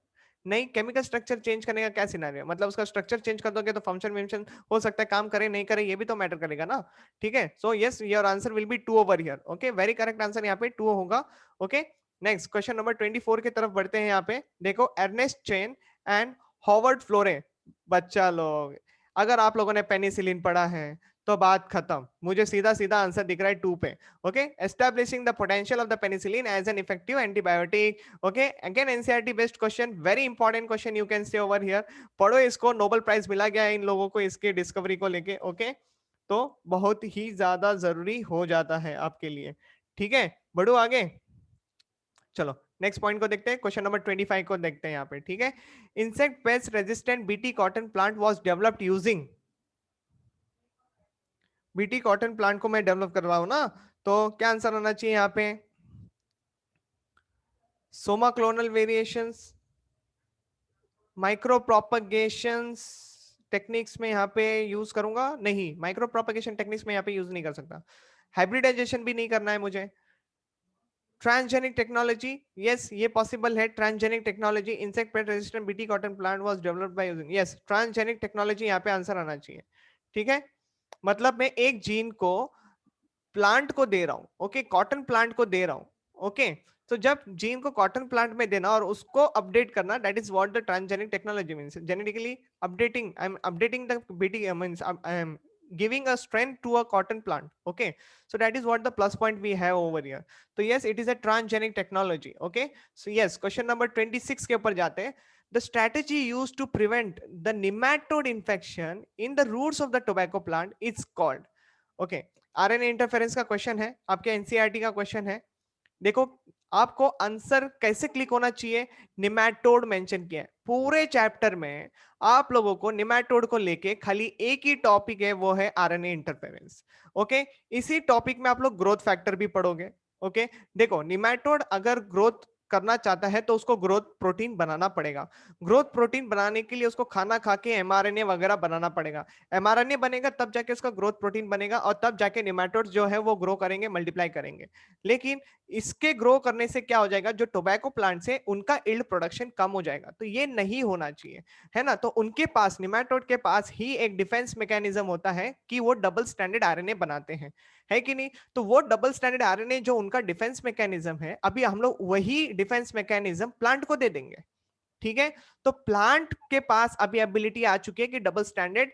S1: नहीं, केमिकल स्ट्रक्चर चेंज करने का क्या सिनेरियो, मतलब उसका स्ट्रक्चर चेंज कर दोगे तो फंक्शन विंक्शन हो सकता है, काम करे नहीं करे ये भी तो मैटर करेगा ना। ठीक है, so yes your answer will be 2 over here. Okay, very correct answer यहाँ पे 2 होगा। ओके, नेक्स्ट क्वेश्चन नंबर 24 की तरफ बढ़ते हैं। यहाँ पे देखो, अर्नेस्ट चेन एंड हॉवर्ड फ्लोरे। बच्चा लोग, अगर आप लोगों ने पेनिसिलिन पढ़ा है तो बात खत्म, मुझे सीधा सीधा आंसर दिख रहा है 2 पे। Okay, establishing the potential of the penicillin as an effective antibiotic. Okay, again NCERT based question, very important question, you can say over here. पढ़ो इसको, नोबेल प्राइज मिला गया है इन लोगों को इसके डिस्कवरी को लेके। ओके, तो बहुत ही ज्यादा जरूरी हो जाता है आपके लिए। ठीक है, बढ़ो आगे। चलो नेक्स्ट पॉइंट को देखते हैं, क्वेश्चन नंबर 25 को देखते हैं यहाँ पे। ठीक है, insect pest resistant BT cotton plant was developed using. BT cotton plant को मैं डेवलप कर रहा हूं ना, तो क्या आंसर आना चाहिए यहाँ पे, somaclonal variations, micropropagations techniques में यहाँ पे यूज करूंगा। नहीं, माइक्रो प्रोपगेशन टेक्निक्स में यहाँ पे यूज नहीं कर सकता। हाइब्रिडाइजेशन भी नहीं करना है मुझे। ट्रांसजेनिक टेक्नोलॉजी, यस ये पॉसिबल है। Transgenic technology, insect pest resistant BT cotton plant was developed by using, yes transgenic technology यहाँ पे आंसर आना चाहिए। ठीक है, मतलब मैं एक जीन को प्लांट को दे रहा हूं। ओके, कॉटन प्लांट को दे रहा हूं। ओके, तो जब जीन को कॉटन प्लांट में देना और उसको अपडेट करना, that is what the transgenic technology means. Genetically updating, I am updating the BT means I am giving a strength to a cotton plant. Okay, so that is what the plus point we have over here. So yes, it is a transgenic technology. Okay, so yes, question number 26 के ऊपर जाते हैं। The strategy used to prevent the nematode infection in the roots of the tobacco plant is called, okay, RNA interference का question है, आपके NCERT का question है। देखो, आपको आंसर कैसे क्लिक होना चाहिए, निमैटोड मेंशन किया है पूरे चैप्टर में। आप लोगों को निमैटोड को लेके खाली एक ही टॉपिक है, वो है आरएनए इंटरफेरेंस। ओके, इसी टॉपिक में आप लोग ग्रोथ फैक्टर भी पढ़ोगे। ओके, देखो निमैटोड अगर ग्रोथ करना चाहता है तो उसको ग्रोथ प्रोटीन बनाना पड़ेगा। ग्रोथ प्रोटीन बनाने के लिए उसको खाना खा के एमआरएनए वगैरह बनाना पड़ेगा। एमआरएनए बनेगा तब जाके उसका ग्रोथ प्रोटीन बनेगा और तब जाके निमेटोड्स जो है वो ग्रो करेंगे, मल्टीप्लाई करेंगे। लेकिन इसके ग्रो करने से क्या हो जाएगा, जो टोबैको प्लांट से उनका यील्ड प्रोडक्शन कम हो जाएगा। तो ये नहीं होना चाहिए, है ना। तो उनके पास, निमेटोड के पास ही एक डिफेंस मैकेनिज्म होता है कि वो डबल स्टैंडर्ड आरएनए बनाते हैं, है कि नहीं। तो वो डबल स्टैंडर्ड आरएनए जो उनका डिफेंस मैकेनिज्म है, अभी हम लोग वही डिफेंस मैकेनिज्म प्लांट को दे देंगे, ठीक है। तो प्लांट के पास अभी एबिलिटी आ चुकी है कि डबल स्टैंडर्ड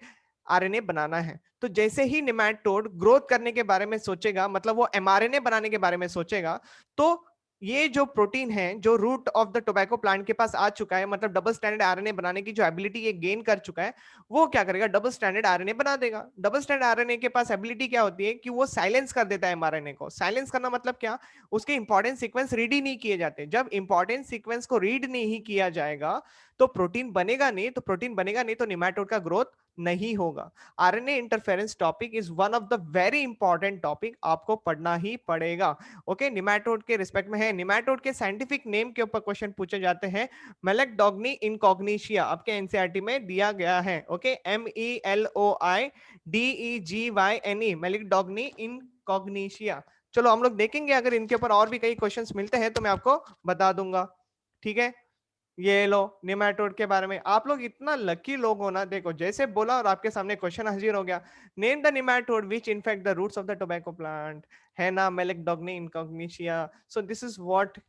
S1: आरएनए बनाना है। तो जैसे ही निमैटोड ग्रोथ करने के बारे में सोचेगा, मतलब वो एमआरएनए बनाने के बारे में सोचेगा, तो ये जो प्रोटीन है जो root of the tobacco plant के पास आ चुका है, मतलब डबल स्टैंडर्ड आरएनए बनाने की जो एबिलिटी ये गेन कर चुका है, वो क्या करेगा, डबल स्टैंडर्ड आरएनए बना देगा। डबल स्टैंडर्ड आरएनए के पास एबिलिटी क्या होती है कि वो साइलेंस कर देता है एमआरएनए को। साइलेंस करना मतलब क्या, उसके इंपॉर्टेंट सीक्वेंस रीड ही नहीं किए जाते। जब इंपॉर्टेंट सीक्वेंस को रीड नहीं किया जाएगा तो प्रोटीन बनेगा नहीं, तो प्रोटीन बनेगा नहीं तो निमैटोड का ग्रोथ नहीं होगा। RNA interference topic is one of the very important topic, आपको पढ़ना ही पड़ेगा। ओके, निमैटोड के रिस्पेक्ट में है। निमैटोड के साइंटिफिक नेम के ऊपर क्वेश्चन पूछे जाते हैं। मेलेक्डोग्नी इनकॉग्निशिया आपके एनसीईआरटी में दिया गया है। Okay, MELOIDEGYNE, meloidogyne incognita. चलो हम लोग देखेंगे, अगर इनके ऊपर और भी कई क्वेश्चंस मिलते हैं तो मैं आपको बता दूंगा, ठीक है। ये लो निमेटोड के बारे में, आप लोग इतना लकी लोग हो ना, देखो जैसे बोला और आपके सामने क्वेश्चन हाजिर हो गया। Name the nematode which infect the roots of the tobacco plant, है ना, meloidogyne incognita. So this is what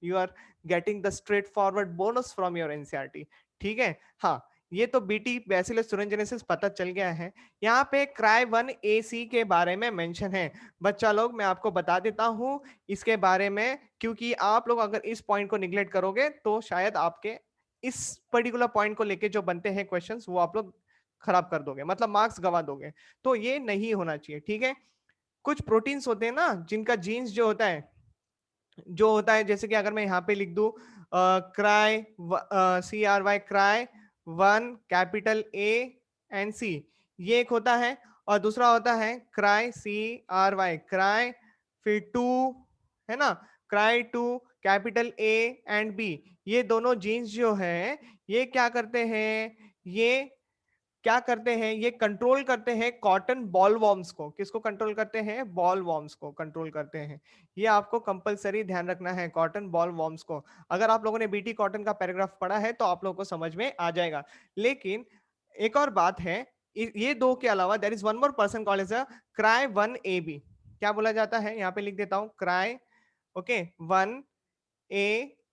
S1: you are getting the straightforward bonus from your NCERT, ठीक है। हाँ, ये तो बीटी बैसिलस thuringiensis पता चल गया है। यहाँ पे Cry1AC के बारे में मेंशन है। बच्चा लोग मैं आपको बता देता हूँ इसके बारे में, क्योंकि आप लोग अगर इस पॉइंट को निग्लेक्ट करोगे तो शायद आपके इस पर्टिकुलर पॉइंट को लेके जो बनते हैं क्वेश्चंस वो आप लोग खराब कर दोगे, मतलब मार्क्स गवा दोगे। तो ये नहीं होना चाहिए, ठीक है। कुछ प्रोटीन्स होते हैं ना जिनका जीन्स जो होता है जैसे कि अगर मैं यहाँ पे लिख दूं cry CRY cry 1 capital ANC, ये एक होता है। और दूसरा होता है क्राई CRY क्राई, फिर 2, है ना, cry 2 capital A and B। ये दोनों जीन्स जो है ये क्या करते हैं, ये क्या करते हैं, ये कंट्रोल करते हैं कॉटन बॉल वॉर्म्स को। किसको कंट्रोल करते हैं, बॉल वॉर्म्स को कंट्रोल करते हैं। ये आपको कंपलसरी ध्यान रखना है, कॉटन बॉल वॉर्म्स को। अगर आप लोगों ने बीटी कॉटन का पैराग्राफ पढ़ा है तो आप लोगों को समझ में आ जाएगा। लेकिन एक और बात है, ये दो के अलावा there is one more person called as a Cry1AB। क्या बोला जाता है, यहाँ पे लिख देता हूं, cry, okay, 1A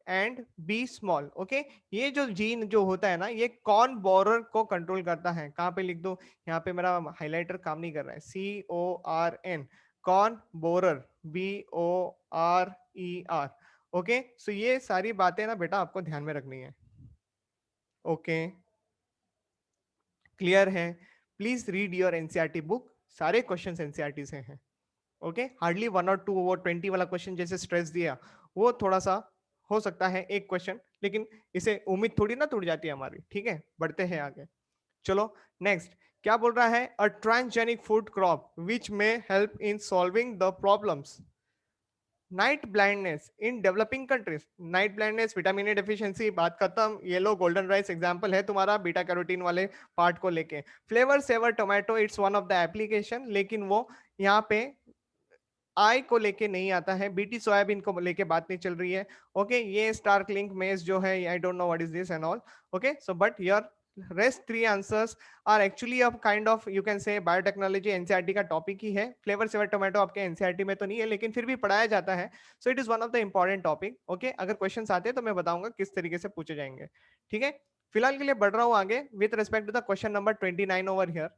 S1: and B small. Okay, ये जो जीन जो होता है ना, ये कॉर्न बोरर को कंट्रोल करता है। कहां पे लिख दो, यहाँ पे मेरा हाइलाइटर काम नहीं कर रहा है, CORN, corn borer, BORER। Okay, so ये सारी बातें ना बेटा आपको ध्यान में रखनी है। ओके, क्लियर है। Please read your NCERT book, सारे क्वेश्चन एनसीईआरटी से हैं। ओके, हार्डली 1 और 2, वो 20 वाला क्वेश्चन जैसे स्ट्रेस दिया वो थोड़ा सा हो सकता है एक क्वेश्चन, लेकिन इसे उम्मीद थोड़ी ना टूट जाती है हमारी, ठीक है। बढ़ते हैं आगे, चलो नेक्स्ट। क्या बोल रहा है, a transgenic food crop which may help in solving the problems night blindness in developing countries. Night blindness, vitamin A deficiency, बात खत्म। येलो गोल्डन राइस एग्जांपल है तुम्हारा बीटा कैरोटीन वाले पार्ट को लेके। Flavour saver tomato, it's one of the application, लेकिन वो यहाँ पे आई को लेके नहीं आता है, बीटी सोयाबीन को लेके बात नहीं चल रही है। ओके, ये स्टार्क लिंक मेज जो है, I don't know what is this and all. Okay, so but your rest 3 answers are actually a kind of you can say biotechnology NCERT का टॉपिक ही है। फ्लेवर सेवर टोमेटो आपके NCERT में तो नहीं है, लेकिन फिर भी पढ़ाया जाता है। So it is one of the important topic. Okay, अगर क्वेश्चन आते हैं तो मैं बताऊंगा किस तरीके से पूछे जाएंगे, ठीक है। फिलहाल के लिए बढ़ रहा हूं आगे with respect to the question number 29 over here.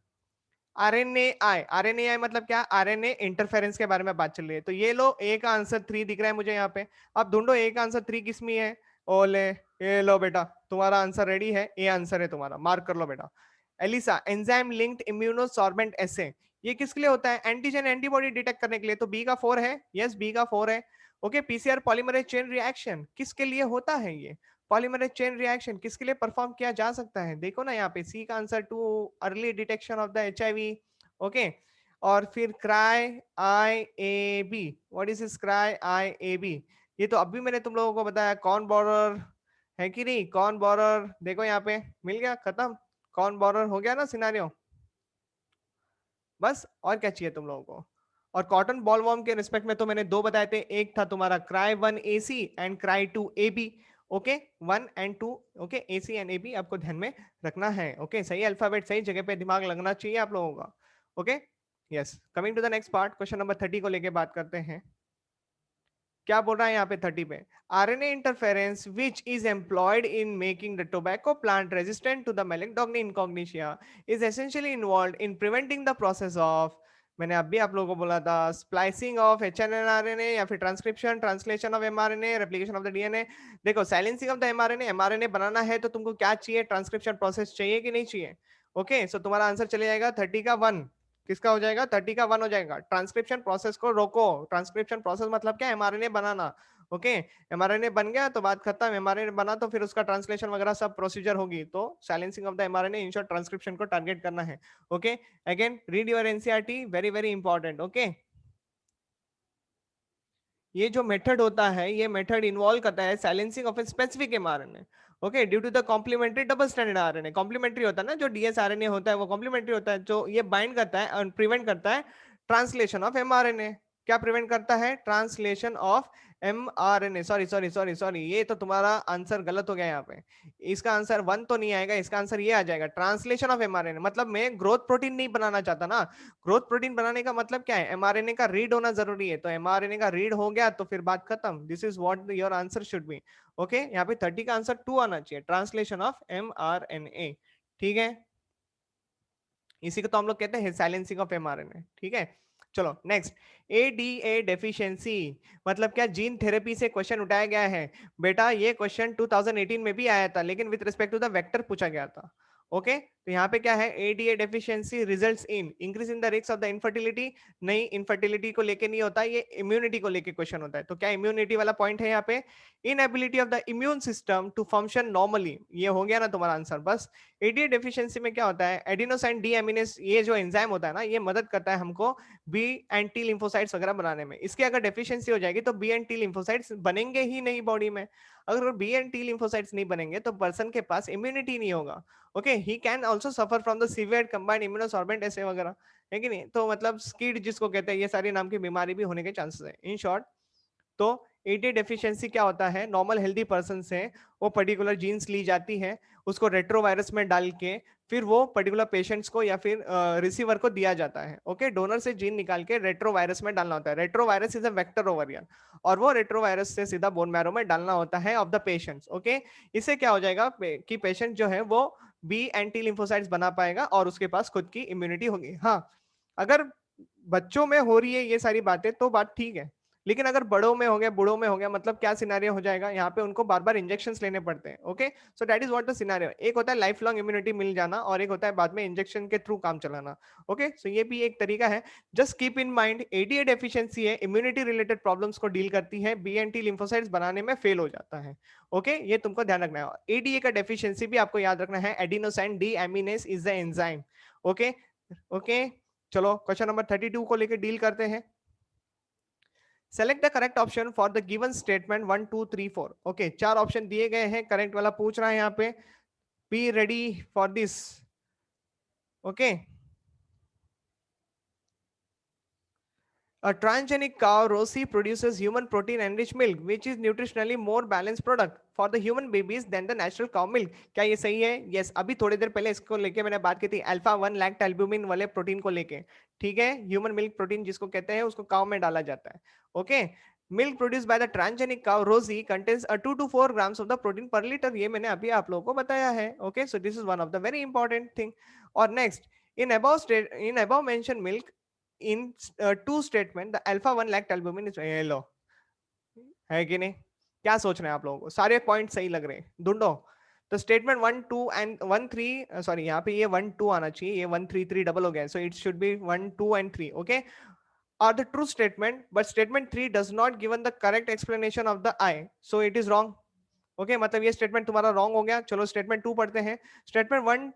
S1: RNA मतलब क्या, आरएनए इंटरफेरेंस के बारे में बात चल रही है। तो ये लो, ए का आंसर 3 दिख रहा है मुझे यहाँ पे। अब ढूंढो ए का आंसर 3 किस में है। ओले, ये लो बेटा, तुम्हारा आंसर रेडी है, ए आंसर है तुम्हारा, मार्क कर लो बेटा। एलिसा, एंजाइम लिंक्ड इम्यूनोसॉर्बेंट एसे, ये किसके लिए होता है, एंटीजन एंटीबॉडी डिटेक्ट करने के लिए। तो बी का 4 है, यस बी का 4 है। Okay, PCR polymerase chain reaction किसके लिए होता है, ये पॉलीमरेज चेन रिएक्शन किसके लिए परफॉर्म किया जा सकता है, देखो ना यहाँ पे सी का answer 2, early detection of the HIV. Okay, और फिर cry I A B, what is this cry I A B, ये तो अभी मैंने तुम लोगों को बताया, कौन बोरर है कि नहीं, कौन बोरर, देखो यहाँ पे मिल गया, खत्म, कौन बोरर हो गया ना सिनारियो, बस और क्या चाहिए तुम लोगों को। और कॉटन बॉल वॉर्म के रिस्पेक्ट में तो मैंने दो बताए थे, एक था तुम्हारा cry 1 AC and cry 2 AB। Okay, 1 and 2, okay, AC and AB आपको ध्यान में रखना है। ओके, सही अल्फाबेट सही जगह पे दिमाग लगना चाहिए आप लोगों का। Okay, yes, coming to the next part, question number 30 को लेके बात करते हैं। क्या बोल रहा है यहाँ पे 30 पे, RNA interference which is employed in making the tobacco plant resistant to the Malecdogni incognitia is essentially involved in preventing the process of, मैंने अभी आप लोगों को बोला था, स्प्लाइसिंग ऑफ HNRNA या फिर transcription translation of mRNA, replication of the DNA। देखो, साइलेंसिंग ऑफ द mRNA बनाना है तो तुमको क्या चाहिए, ट्रांसक्रिप्शन प्रोसेस चाहिए कि नहीं चाहिए। ओके, सो तुम्हारा आंसर चले जाएगा 30 का 1, किसका हो जाएगा, 30 का 1 हो जाएगा। ट्रांसक्रिप्शन प्रोसेस को रोको, ट्रांसक्रिप्शन प्रोसेस मतलब क्या, एमआरएनए बनाना। ओके, एमआरएनए बन गया तो बात खत्म, एमआरएनए बना तो फिर उसका ट्रांसलेशन वगैरह सब प्रोसीजर होगी, तो silencing of the mRNA in short transcription को टारगेट करना है। Okay, again read your NCERT, very very important. Okay, ये जो मेथड होता है, ये मेथड इन्वॉल्व करता है silencing of a specific mRNA. Okay, due to the complementary double standard RNA, complementary होता है ना जो डीएसआरएनए होता है, वो कॉम्प्लीमेंट्री होता है, जो ये बाइंड करता है और प्रिवेंट करता है ट्रांसलेशन ऑफ एमआरएनए। क्या प्रिवेंट करता है, translation of mRNA. Sorry sorry sorry sorry, ये तो तुम्हारा आंसर गलत हो गया यहाँ पे, इसका आंसर 1 तो नहीं आएगा, इसका आंसर ये आ जाएगा, ट्रांसलेशन ऑफ एमआरएनए। मतलब मैं ग्रोथ प्रोटीन नहीं बनाना चाहता ना, ग्रोथ प्रोटीन बनाने का मतलब क्या है, एमआरएनए का रीड होना जरूरी है, तो एमआरएनए का रीड हो गया तो फिर बात खत्म, this is what your answer should be. Okay, यहाँ पे 30 का आंसर 2 आना चाहिए, ट्रांसलेशन ऑफ एमआरएनए। ठीक है, इसी को तो हम लोग कहते हैं साइलेंसिंग ऑफ एमआरएनए। ठीक है, चलो नेक्स्ट, एडीए डेफिशिएंसी मतलब क्या, जीन थेरेपी से क्वेश्चन उठाया गया है। बेटा ये क्वेश्चन 2018 में भी आया था, लेकिन with respect to the vector पूछा गया था। ओके, तो यहाँ पे क्या है, ADA deficiency results in increase in the risk of the infertility. नहीं, इनफर्टिलिटी को लेके नहीं होता, ये इम्यूनिटी को लेके क्वेश्चन होता है। तो क्या इम्यूनिटी वाला पॉइंट है यहाँ पे, inability of the immune system to function normally, ये हो गया ना तुम्हारा आंसर। बस एडीए डेफिशिएंसी में क्या होता है, एडिनोसाइन डीएमिनेस, ये जो एंजाइम होता है ना, ये मदद करता है हमको बी एंड टी लिम्फोसाइट्स वगैरह बनाने में। इसकी अगर डेफिशिएंसी हो जाएगी तो बी एंड टी लिम्फोसाइट्स बनेंगे ही नहीं बॉडी में। अगर बी एंड टी लिम्फोसाइट्स नहीं बनेंगे तो पर्सन के पास इम्यूनिटी नहीं होगा। Okay, he can also suffer from the severe combined immunosorbent ऐसे वगैरह, है कि नहीं। तो मतलब स्किड जिसको कहते हैं, ये सारी नाम की बीमारी भी होने के चांसेस है। इन शॉर्ट, तो एडी डेफिशिएंसी क्या होता है, नॉर्मल हेल्दी पर्सन से वो पर्टिकुलर जीन्स ली जाती है, उसको रेट्रोवायरस में डाल के फिर वो पर्टिकुलर पेशेंट्स को या फिर रिसीवर को दिया जाता है। ओके, डोनर से जीन निकाल के रेट्रोवायरस में डालना होता है। Retrovirus is a vector ovarian, और वो रेट्रोवायरस से सीधा बोन मैरो में डालना होता है ऑफ द पेशेंट्स। ओके, इससे क्या हो जाएगा कि पेशेंट जो है वो बी एंटी लिम्फोसाइट्स बना पाएगा और उसके पास खुद की इम्यूनिटी होगी। हाँ, अगर बच्चों में हो रही है ये सारी बातें तो बात ठीक है, लेकिन अगर बड़ों में हो गया, बूढ़ों में हो गया, मतलब क्या सिनेरियो हो जाएगा, यहाँ पे उनको बार बार इंजेक्शंस लेने पड़ते हैं। Okay, so that is what the scenario, एक होता है लाइफ लॉन्ग इम्यूनिटी मिल जाना और एक होता है बाद में इंजेक्शन के थ्रू काम चलाना। ओके, सो ये भी एक तरीका है। Just keep in mind, ADA deficiency है, इम्यूनिटी रिलेटेड प्रॉब्लम्स को डील करती है, बी एंड टी लिम्फोसाइट्स बनाने में फेल हो जाता है। ओके, ये तुमको ध्यान रखना है। एडीए का डेफिशिएंसी भी आपको याद रखना है, adenosine deaminase is the enzyme. Okay, okay, चलो क्वेश्चन नंबर 32 को लेकर डील करते हैं। Select the correct option for the given statement 1 2 3 4। Okay, चार ऑप्शन दिए गए हैं, करेक्ट वाला पूछ रहा है यहाँ पे, be ready for this. Okay, a transgenic cow Rosie produces human protein enriched milk which is nutritionally more balanced product for the human babies than the natural cow milk। क्या ये सही है? यस, अभी थोड़ी देर पहले इसको लेके मैंने बात की थी, अल्फा 1 लैक्ट एल्ब्यूमिन वाले प्रोटीन को लेके। ठीक है, ह्यूमन मिल्क प्रोटीन जिसको कहते हैं, उसको काउ में डाला जाता है। Okay, milk produce by the transgenic cow Rosie contains 2 to 4 grams of the protein per litre, ये मैंने अभी आप लोगों को बताया है। Okay, so this is one of the very important thing. और next, in above mentioned milk, in two statement the alpha 1 lactalbumin albumin is लो, है कि नहीं, क्या सोच रहे हैं आप लोगों को, सारे पॉइंट सही लग रहे हैं, ढूंढो। तो स्टेटमेंट 1 2 एंड 1 3, सॉरी यहाँ पे ये 1 2 आना चाहिए, ये 1 3 3 डबल हो गया, so it should be 1 2 and 3। Okay, are the true statement, but statement 3 does not given the correct explanation of the I, so it is wrong. Okay, मतलब ये स्टेटमेंट तुम्हारा रॉन्ग हो गया। चलो स्टेटमेंट 2 पढ़ते हैं। Statement 1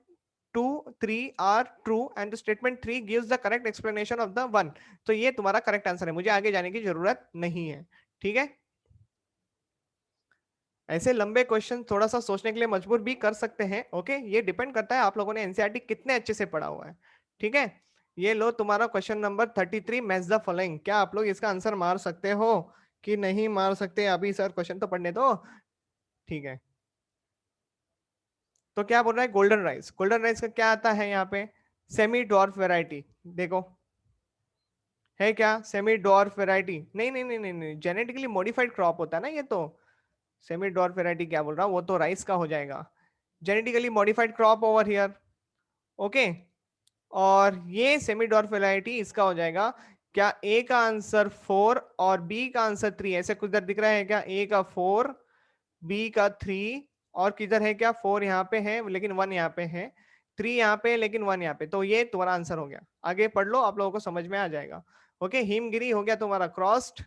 S1: 2 3 are true and statement 3 gives the correct explanation of the 1। तो ये तुम्हारा करेक्ट आंसर है, मुझे आगे जाने की जरूरत नहीं है। ठीक है, ऐसे लंबे क्वेश्चन थोड़ा सा सोचने के लिए मजबूर भी कर सकते हैं। ओके, ये डिपेंड करता है आप लोगों ने एनसीईआरटी कितने अच्छे से पढ़ा हुआ है। ठीक है, ये लो तुम्हारा question number 33, match the following. क्या आप लोग इसका आंसर मार सकते हो कि नहीं मार सकते? अभी सर क्वेश्चन तो पढ़ने दो। ठीक है, तो क्या बोल रहा है? Golden rice. गोल्डन राइस का क्या आता है यहाँ पे? Semi dwarf variety. देखो है क्या सेमी डॉर्फ वेराइटी? नहीं नहीं नहीं नहीं नहीं, जेनेटिकली मॉडिफाइड क्रॉप होता है ना ये तो। सेमी डॉर्फ वेराइटी क्या बोल रहा हूँ, वो तो राइस का हो जाएगा। Genetically modified crop over here. Okay, और ये सेमी डॉर्फ वेराइटी इसका हो जाएगा। क्या ए का आंसर 4 और बी का आंसर 3? ऐसे कुछ इधर दिख रहा है क्या? ए का 4, बी का 3, और किधर है क्या? 4 यहाँ पे है लेकिन 1 यहाँ पे है, 3 यहाँ पे लेकिन 1 यहाँ पे। तो ये तुम्हारा आंसर हो गया। आगे पढ़ लो, आप लोगों को समझ में आ जाएगा। ओके, हिमगिरी हो गया तुम्हारा क्रॉस्ड,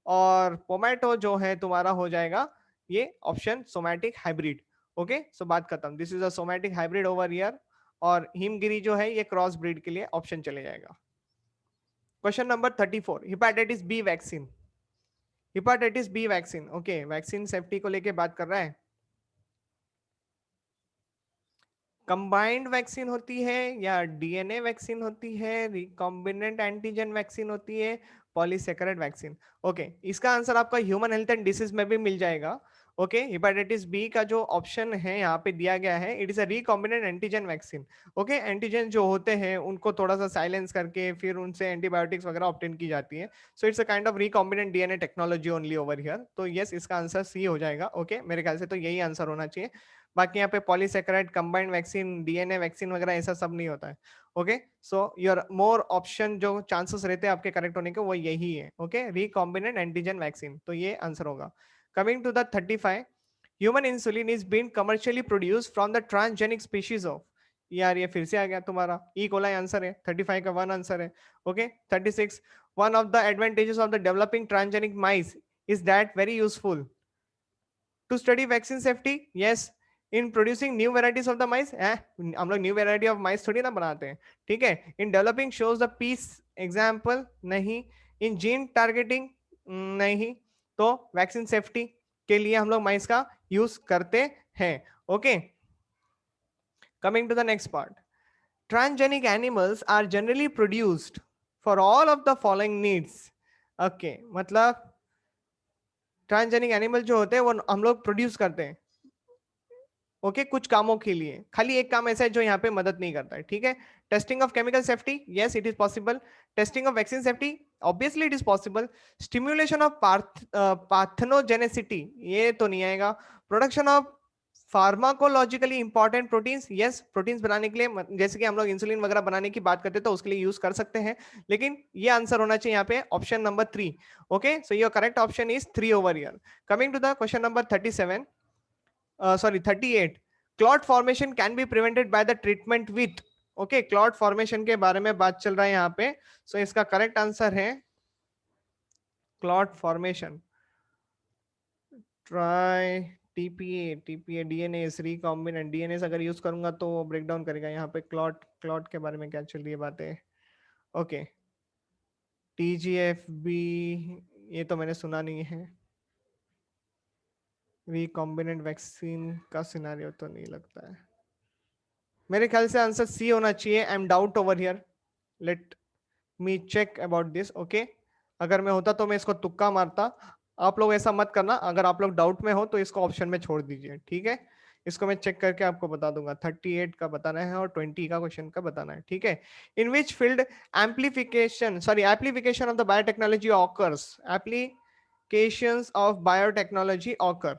S1: और पोमैटो जो है तुम्हारा हो जाएगा ये ऑप्शन सोमैटिक हाइब्रिड। ओके, सो बात खत्म। This is a somatic hybrid over here, और हिमगिरी जो है ये क्रॉस ब्रीड के लिए ऑप्शन चले जाएगा। Question number 34, hepatitis B vaccine. Hepatitis B vaccine, okay, vaccine safety को लेके बात कर रहा है। कंबाइंड वैक्सीन होती है या डीएनए वैक्सीन होती है, रिकॉम्बिनेंट एंटीजन वैक्सीन होती है, पॉलीसेकेराइड वैक्सीन? ओके, इसका आंसर आपका ह्यूमन हेल्थ एंड डिसीज में भी मिल जाएगा। ओके, हेपेटाइटिस बी का जो ऑप्शन है यहाँ पे दिया गया है, it is a recombinant antigen vaccine. Okay, antigen जो होते हैं उनको थोड़ा सा साइलेंस करके फिर उनसे एंटीबायोटिक्स वगैरह ऑब्टेन की जाती है। So it's a kind of recombinant DNA technology only over here. तो यस, इसका आंसर सी हो जाएगा। ओके, मेरे ख्याल से तो यही आंसर होना चाहिए। बाकी यहाँ पे polysaccharide, combined vaccine, DNA vaccine वगैरह ऐसा सब नहीं होता है। Okay, so your more option जो चांसेस रहते हैं आपके करेक्ट होने के वो यही है। ओके, रिकॉम्बिनेंट एंटीजन वैक्सीन, तो ये आंसर होगा। Coming to the 35, human insulin is been commercially produce from the transgenic species of. यार ये फिर से आ गया तुम्हारा ई कोलाई आंसर है। 35 का 1 आंसर है। Okay, 36, one of the advantages of the developing transgenic mice is that very useful to study vaccine safety. Yes, in producing new varieties of the mice. हम लोग न्यू वेराइटी ऑफ माइस थोड़ी ना बनाते हैं। ठीक है, in developing shows the piece example, नहीं। In gene targeting, नहीं। तो वैक्सीन सेफ्टी के लिए हम लोग माइस का यूज करते हैं। Okay, coming to the next part, transgenic animals are generally produced for all of the following needs. Okay, मतलब ट्रांसजेनिक एनिमल जो होते हैं वो हम लोग प्रोड्यूस करते हैं। ओके, कुछ कामों के लिए, खाली एक काम ऐसा है जो यहाँ पे मदद नहीं करता है। ठीक है, testing of chemical safety, yes it is possible. Testing of vaccine safety, obviously it is possible. Stimulation of parthenogenesity, ये तो नहीं आएगा। Production of pharmacologically important proteins, yes proteins बनाने के लिए, जैसे कि हम लोग इंसुलिन वगैरह बनाने की बात करते हैं तो उसके लिए यूज कर सकते हैं। लेकिन ये आंसर होना चाहिए यहाँ पे option number 3। Okay, so your correct option is 3 over here. Coming to the question number 37, sorry 38, clot formation can be prevented by the treatment with. Okay, clot formation के बारे में बात चल रहा है यहाँ पे। सो इसका करेक्ट आंसर है clot formation, try TPA. TPA DNA recombinant DNA अगर यूज करूंगा तो वो ब्रेक डाउन करेगा। यहाँ पे क्लॉट, क्लॉट के बारे में क्या चल रही है बातें? ओके, टीजीएफ बी, ये तो मैंने सुना नहीं है। रिकॉम्बिनेंट वैक्सीन का सिनेरियो तो नहीं लगता है। मेरे ख्याल से आंसर सी होना चाहिए। I am doubt over here, let me check about this. Okay, अगर मैं होता तो मैं इसको तुक्का मारता। आप लोग ऐसा मत करना, अगर आप लोग डाउट में हो तो इसको ऑप्शन में छोड़ दीजिए। ठीक है, इसको मैं चेक करके आपको बता दूंगा। 38 का बताना है और 20 का क्वेश्चन का बताना है। ठीक है, in which field amplification, sorry application of the biotechnology occurs, applications of biotechnology occur.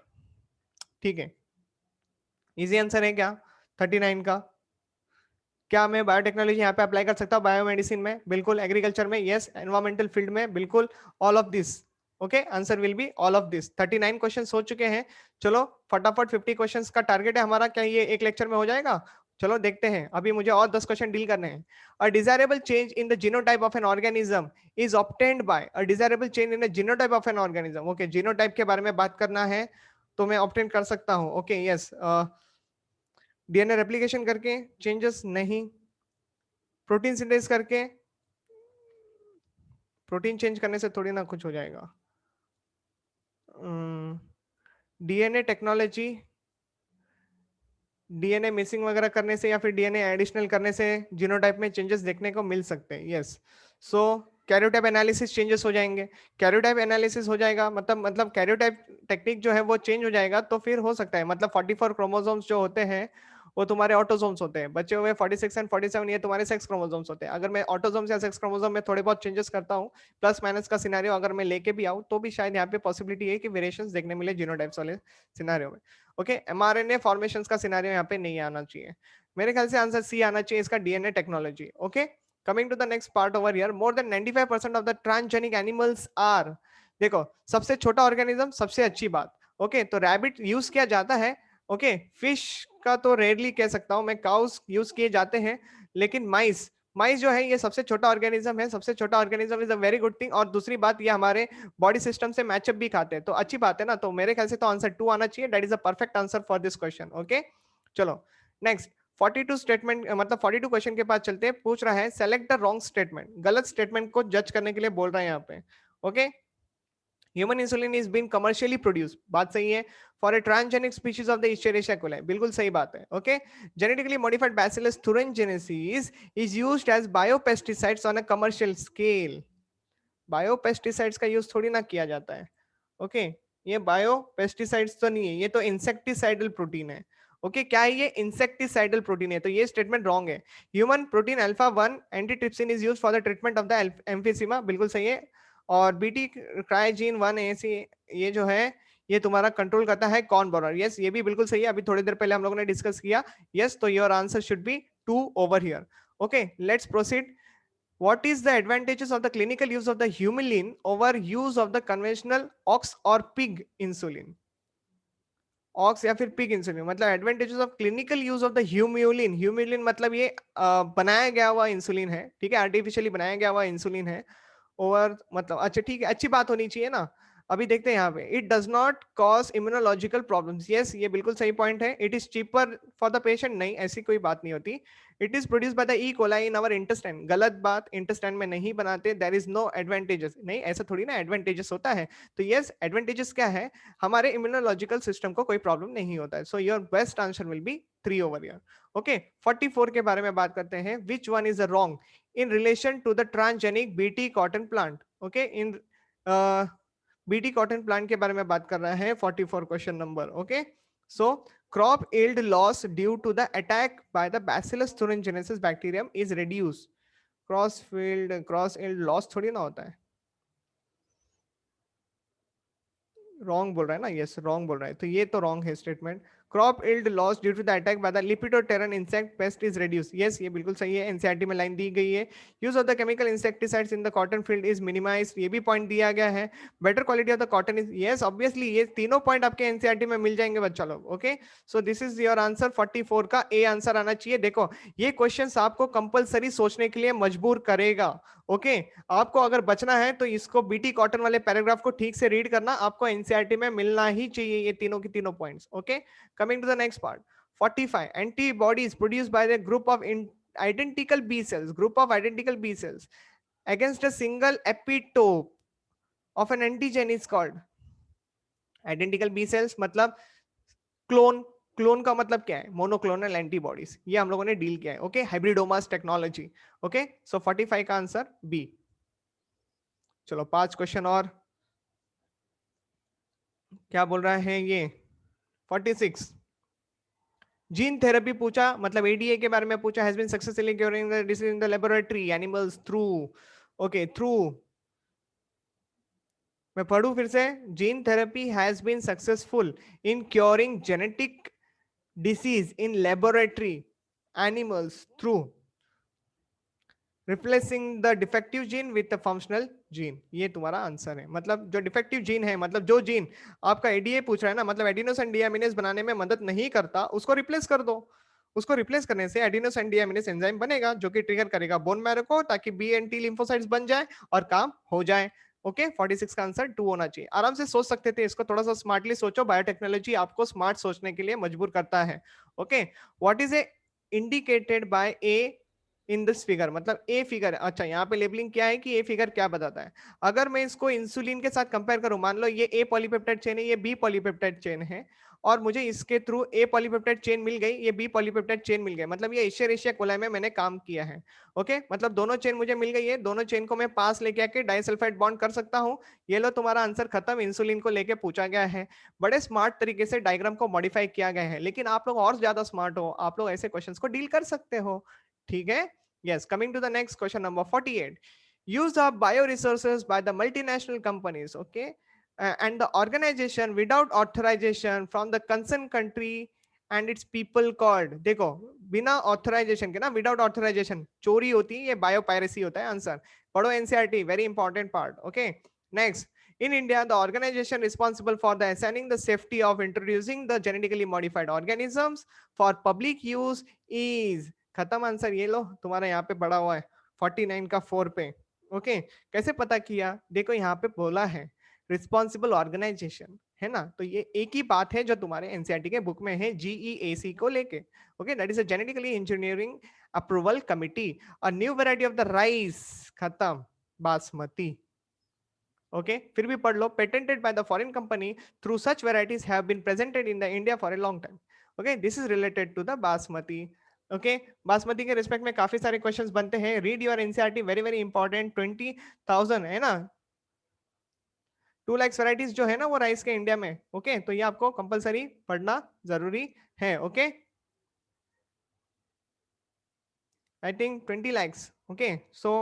S1: ठीक है, इजी आंसर है क्या 39 का? क्या मैं बायोटेक्नोलॉजी यहाँ पे अप्लाई कर सकता हूँ? बायोमेडिसिन में बिल्कुल, एग्रीकल्चर में यस, एनवायरमेंटल फील्ड में बिल्कुल, all of this. Okay, answer will be all of this. 39 question हो चुके हैं। चलो फटाफट 50 क्वेश्चंस का टारगेट है हमारा। क्या ये एक लेक्चर में हो जाएगा? चलो देखते हैं, अभी मुझे और 10 क्वेश्चन डील करने हैं। अ desirable change in the genotype of an organism is obtained by, a desirable change in the genotype of an organism. Okay, genotype के बारे में बात करना है तो मैं ऑब्टेन कर सकता हूँ। ओके यस, डीएनए रेप्लिकेशन करके चेंजेस नहीं, प्रोटीन सिंथेसिस करके, प्रोटीन चेंज करने से थोड़ी ना कुछ हो जाएगा। डीएनए टेक्नोलॉजी, डीएनए मिसिंग वगैरह करने से या फिर डीएनए एडिशनल करने से जीनोटाइप में चेंजेस देखने को मिल सकते हैं। यस, सो कैरियोटाइप एनालिसिस चेंजेस हो जाएंगे। कैरियोटाइप एनालिसिस हो जाएगा मतलब कैरियोटाइप टेक्निक जो है वो चेंज हो जाएगा, तो फिर हो सकता है मतलब 44 क्रोमोसोम्स जो होते हैं वो तुम्हारे ऑटोसोम्स होते हैं, बचे हुए 46 एंड 47 ये तुम्हारे सेक्स क्रोमोसोम्स होते हैं। अगर मैं ऑटोसोम्स या सेक्स क्रोमोसोम में थोड़े बहुत चेंजेस करता हूँ, प्लस माइनस का सिनेरियो अगर मैं लेके भी आऊँ, तो भी शायद यहाँ पे पॉसिबिलिटी है कि वेरिएशंस देखने मिले जीनोटाइप्स वाले सिनेरियो में। ओके, एमआरएनए फॉर्मेशंस का सिनेरियो यहाँ पे नहीं आना चाहिए। मेरे ख्याल से आंसर सी आना चाहिए इसका, DNA technology. Okay, coming to the next part over here, more than 95% of the transgenic animals are, देखो सबसे छोटा ऑर्गेनिज्म, सबसे अच्छी बात। ओके, तो रैबिट यूज किया जाता है। ओके, फिश का तो रेयरली कह सकता हूं मैं, काउस यूज किए जाते हैं, लेकिन माइस, माइस जो है ये सबसे छोटा ऑर्गेनिज्म है, सबसे छोटा organism is a very good thing. और दूसरी बात, ये हमारे बॉडी सिस्टम से मैचअप भी खाते हैं, तो अच्छी बात है ना। तो मेरे ख्याल से तो आंसर 2 आना चाहिए, that is a perfect answer for this question. Okay, चलो नेक्स्ट 42 स्टेटमेंट, मतलब 42 क्वेश्चन के पास चलते हैं। पूछ रहा है सेलेक्ट द रॉन्ग स्टेटमेंट, गलत स्टेटमेंट को जज करने के लिए बोल रहे हैं यहाँ पे। Okay, human insulin is been commercially produce, बात सही है, for a transgenic species of the Escherichia coli, बिल्कुल सही बात है। Okay, genetically modified Bacillus thuringiensis is used as biopesticides on a commercial scale. Biopesticides का यूज थोड़ी ना किया जाता है। ओके, ये बायोपेस्टिसाइड्स तो नहीं है, ये तो इंसेक्टिसाइडल प्रोटीन है। ओके, क्या है ये? इंसेक्टिसाइडल प्रोटीन है, तो ये स्टेटमेंट रॉन्ग है। Human protein alpha 1 antitrypsin is used for the treatment of the emphysema, बिल्कुल सही है। और बीटी क्रायोजीन 1 ऐसी, ये जो है ये तुम्हारा कंट्रोल करता है कॉर्न बोरर, यस ये भी बिल्कुल सही है, अभी थोड़ी देर पहले हम लोगों ने डिस्कस किया। यस, तो your answer should be 2 over here. Okay, let's proceed. What is the advantages of the clinical use of the humulin over use of the conventional ox or pig insulin? Ox या फिर pig insulin, मतलब advantages of clinical use of the Humulin. Humulin मतलब ये बनाया गया हुआ insulin है, ठीक है, आर्टिफिशियली बनाया गया हुआ इंसुलिन है। ओवर मतलब अच्छा ठीक है, अच्छी बात होनी चाहिए ना। अभी देखते हैं यहाँ पे, it does not cause immunological problems, yes ये बिल्कुल सही पॉइंट है। It is cheaper for the patient, नहीं ऐसी कोई बात नहीं होती। It is produce by the E coli in our intestine, गलत बात, इंटेस्टाइन में नहीं बनाते, देयर इज नो एडवांटेजेस, नहीं ऐसा थोड़ी ना एडवांटेजेस होता है। तो यस, एडवांटेजेस क्या है, हमारे इम्यूनोलॉजिकल सिस्टम को कोई प्रॉब्लम नहीं होता है। So your best answer will be 3 over here. Okay, 44 के बारे में बात करते हैं, which one is wrong in relation to the transgenic BT cotton plant? Okay, in BT cotton plant के बारे में बात कर रहा है 44 question number. Okay, so crop yield loss due to the attack by the Bacillus thuringiensis bacterium is reduced। Cross yield loss थोड़ी ना होता है, रॉन्ग बोल रहा है ना, यस रॉन्ग बोल रहा है, तो ये तो रॉन्ग है statement. Crop yield loss due to the attack by the lepidopteran insect pest is reduce, yes ये बिल्कुल सही है, एनसीईआरटी में लाइन दी गई है। Use of the chemical insecticides in the cotton field is minimize, ये भी पॉइंट दिया गया है। Better quality of the cotton is, yes obviously ये तीनों पॉइंट आपके एनसीईआरटी में मिल जाएंगे बच्चा लोग। Okay, so this is your answer, 44 का ए आंसर आना चाहिए। देखो ये क्वेश्चन आपको कंपलसरी सोचने के लिए मजबूर करेगा। ओके, आपको अगर बचना है तो इसको बीटी कॉटन वाले पैराग्राफ को ठीक से रीड करना, आपको एनसीईआरटी में मिलना ही चाहिए ये तीनों की तीनों points. Okay, coming to the next part 45, antibodies produced by the group of identical B cells, group of identical B cells against a single epitope of an antigen is called identical B cells, मतलब clone, clone का मतलब क्या है, monoclonal antibodies, ये हम लोगों ने deal किया है। Okay, hybridomas technology. Okay, so 45 का आंसर बी। चलो 5 क्वेश्चन और, क्या बोल रहा है ये 46, जीन थेरेपी पूछा, मतलब एडीए के बारे में पूछा, has been successfully curing the disease in the laboratory animals through, okay through, मैं पढ़ू फिर से, gene therapy has been successful in curing genetic disease in laboratory animals through replacing the defective gene with the functional gene, ये तुम्हारा answer है। मतलब जो defective gene है, मतलब जो जीन आपका एडीए पूछ रहा है ना, मतलब एडिनोसिन डीएमिनेज बनाने में मदद नहीं करता, उसको रिप्लेस कर दो। उसको रिप्लेस करने से एडिनोसिन डीएमिनेज एंजाइम बनेगा जो कि ट्रिगर करेगा बोन मैरो को, ताकि बी एंड टी लिम्फोसाइट्स बन जाए और काम हो जाए। ओके, 46 का आंसर 2 होना चाहिए। आराम से सोच सकते थे इसको, थोड़ा सा स्मार्टली सोचो, बायोटेक्नोलॉजी आपको स्मार्ट सोचने के लिए मजबूर करता है। Okay, what is a indicated by A in this figure, मतलब ए फिगर, अच्छा यहाँ पे लेबलिंग क्या है कि ए फिगर क्या बताता है। अगर मैं इसको इंसुलिन के साथ कंपेयर करूं, मान लो ये ए पॉलीपेप्टाइड चेन है, ये बी पॉलीपेप्टाइड चेन है, और मुझे इसके थ्रू ए पॉलीपेप्टाइड चेन मिल गई, ये बी पॉलीपेप्टाइड चेन मिल गई, मतलब ये एशेरेशिया कोलाई में मैंने काम किया है। ओके, मतलब दोनों चेन मुझे मिल गई है, दोनों चेन को मैं पास लेके आके डाइसल्फाइड बॉन्ड कर सकता हूँ। ये लो तुम्हारा आंसर खत्म, इंसुलिन को लेके पूछा गया है। बड़े स्मार्ट तरीके से डायग्राम को मॉडिफाई किया गया है, लेकिन आप लोग और ज्यादा स्मार्ट हो, आप लोग ऐसे क्वेश्चंस को डील कर सकते हो। ठीक है। Yes, coming to the next question, number 48. Use of bioresources by the multinational companies, okay, and the organization without authorization from the concerned country and its people called. देखो, बिना ऑथराइजेशन के ना, विदाउट ऑथराइजेशन चोरी होती है, ये bio piracy होता है। आंसर पढ़ो NCERT, very important part. Okay, next, in India, the organization responsible for the assigning the safety of introducing the genetically modified organisms for public use is, खत्म answer, ये लो तुम्हारा यहाँ पे पड़ा हुआ है 49 का 4 पे। ओके, कैसे पता किया, देखो यहाँ पे बोला है रिस्पॉन्सिबल ऑर्गेनाइजेशन, है ना, तो ये एक ही बात है जो तुम्हारे एनसीईआरटी के बुक में है जीईएसी को लेके। Okay, that is a genetically engineering approval committee, a new variety of the rice, खत्म, बासमती। ओके, फिर भी पढ़ लो, patented by the foreign company through such varieties have been presented in the India for a long time. Okay, this is related to the basmati. Okay, basmati के respect में काफी सारे questions बनते हैं, read your NCERT, very very important. 20,000 है ना, 2 lakh varieties जो है ना वो राइस के इंडिया में। ओके, तो ये आपको कंपलसरी पढ़ना जरूरी है। Okay, I think 20 lakhs. Okay, so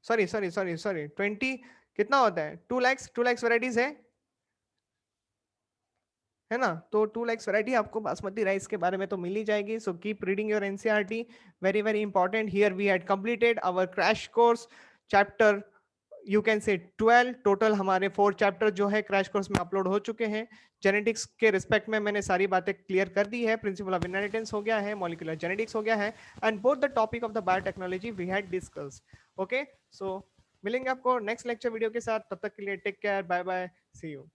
S1: sorry sorry sorry sorry 20 कितना होता है, 2 लाख वेराइटीज है ना, तो 2 लाख वैरायटी आपको बासमती राइस के बारे में तो मिल ही जाएगी। So keep reading your NCERT, very very important. Here we had completed our crash course chapter, you can say 12 total, हमारे 4 चैप्टर जो है क्रैश कोर्स में अपलोड हो चुके हैं। जेनेटिक्स के रिस्पेक्ट में मैंने सारी बातें क्लियर कर दी है, प्रिंसिपल ऑफ इनहेरिटेंस हो गया है, मॉलिक्यूलर जेनेटिक्स हो गया है, and both the topic of the biotechnology we had discussed. Okay, so मिलेंगे आपको नेक्स्ट लेक्चर वीडियो के साथ, तब तक के लिए take care, bye bye, see you.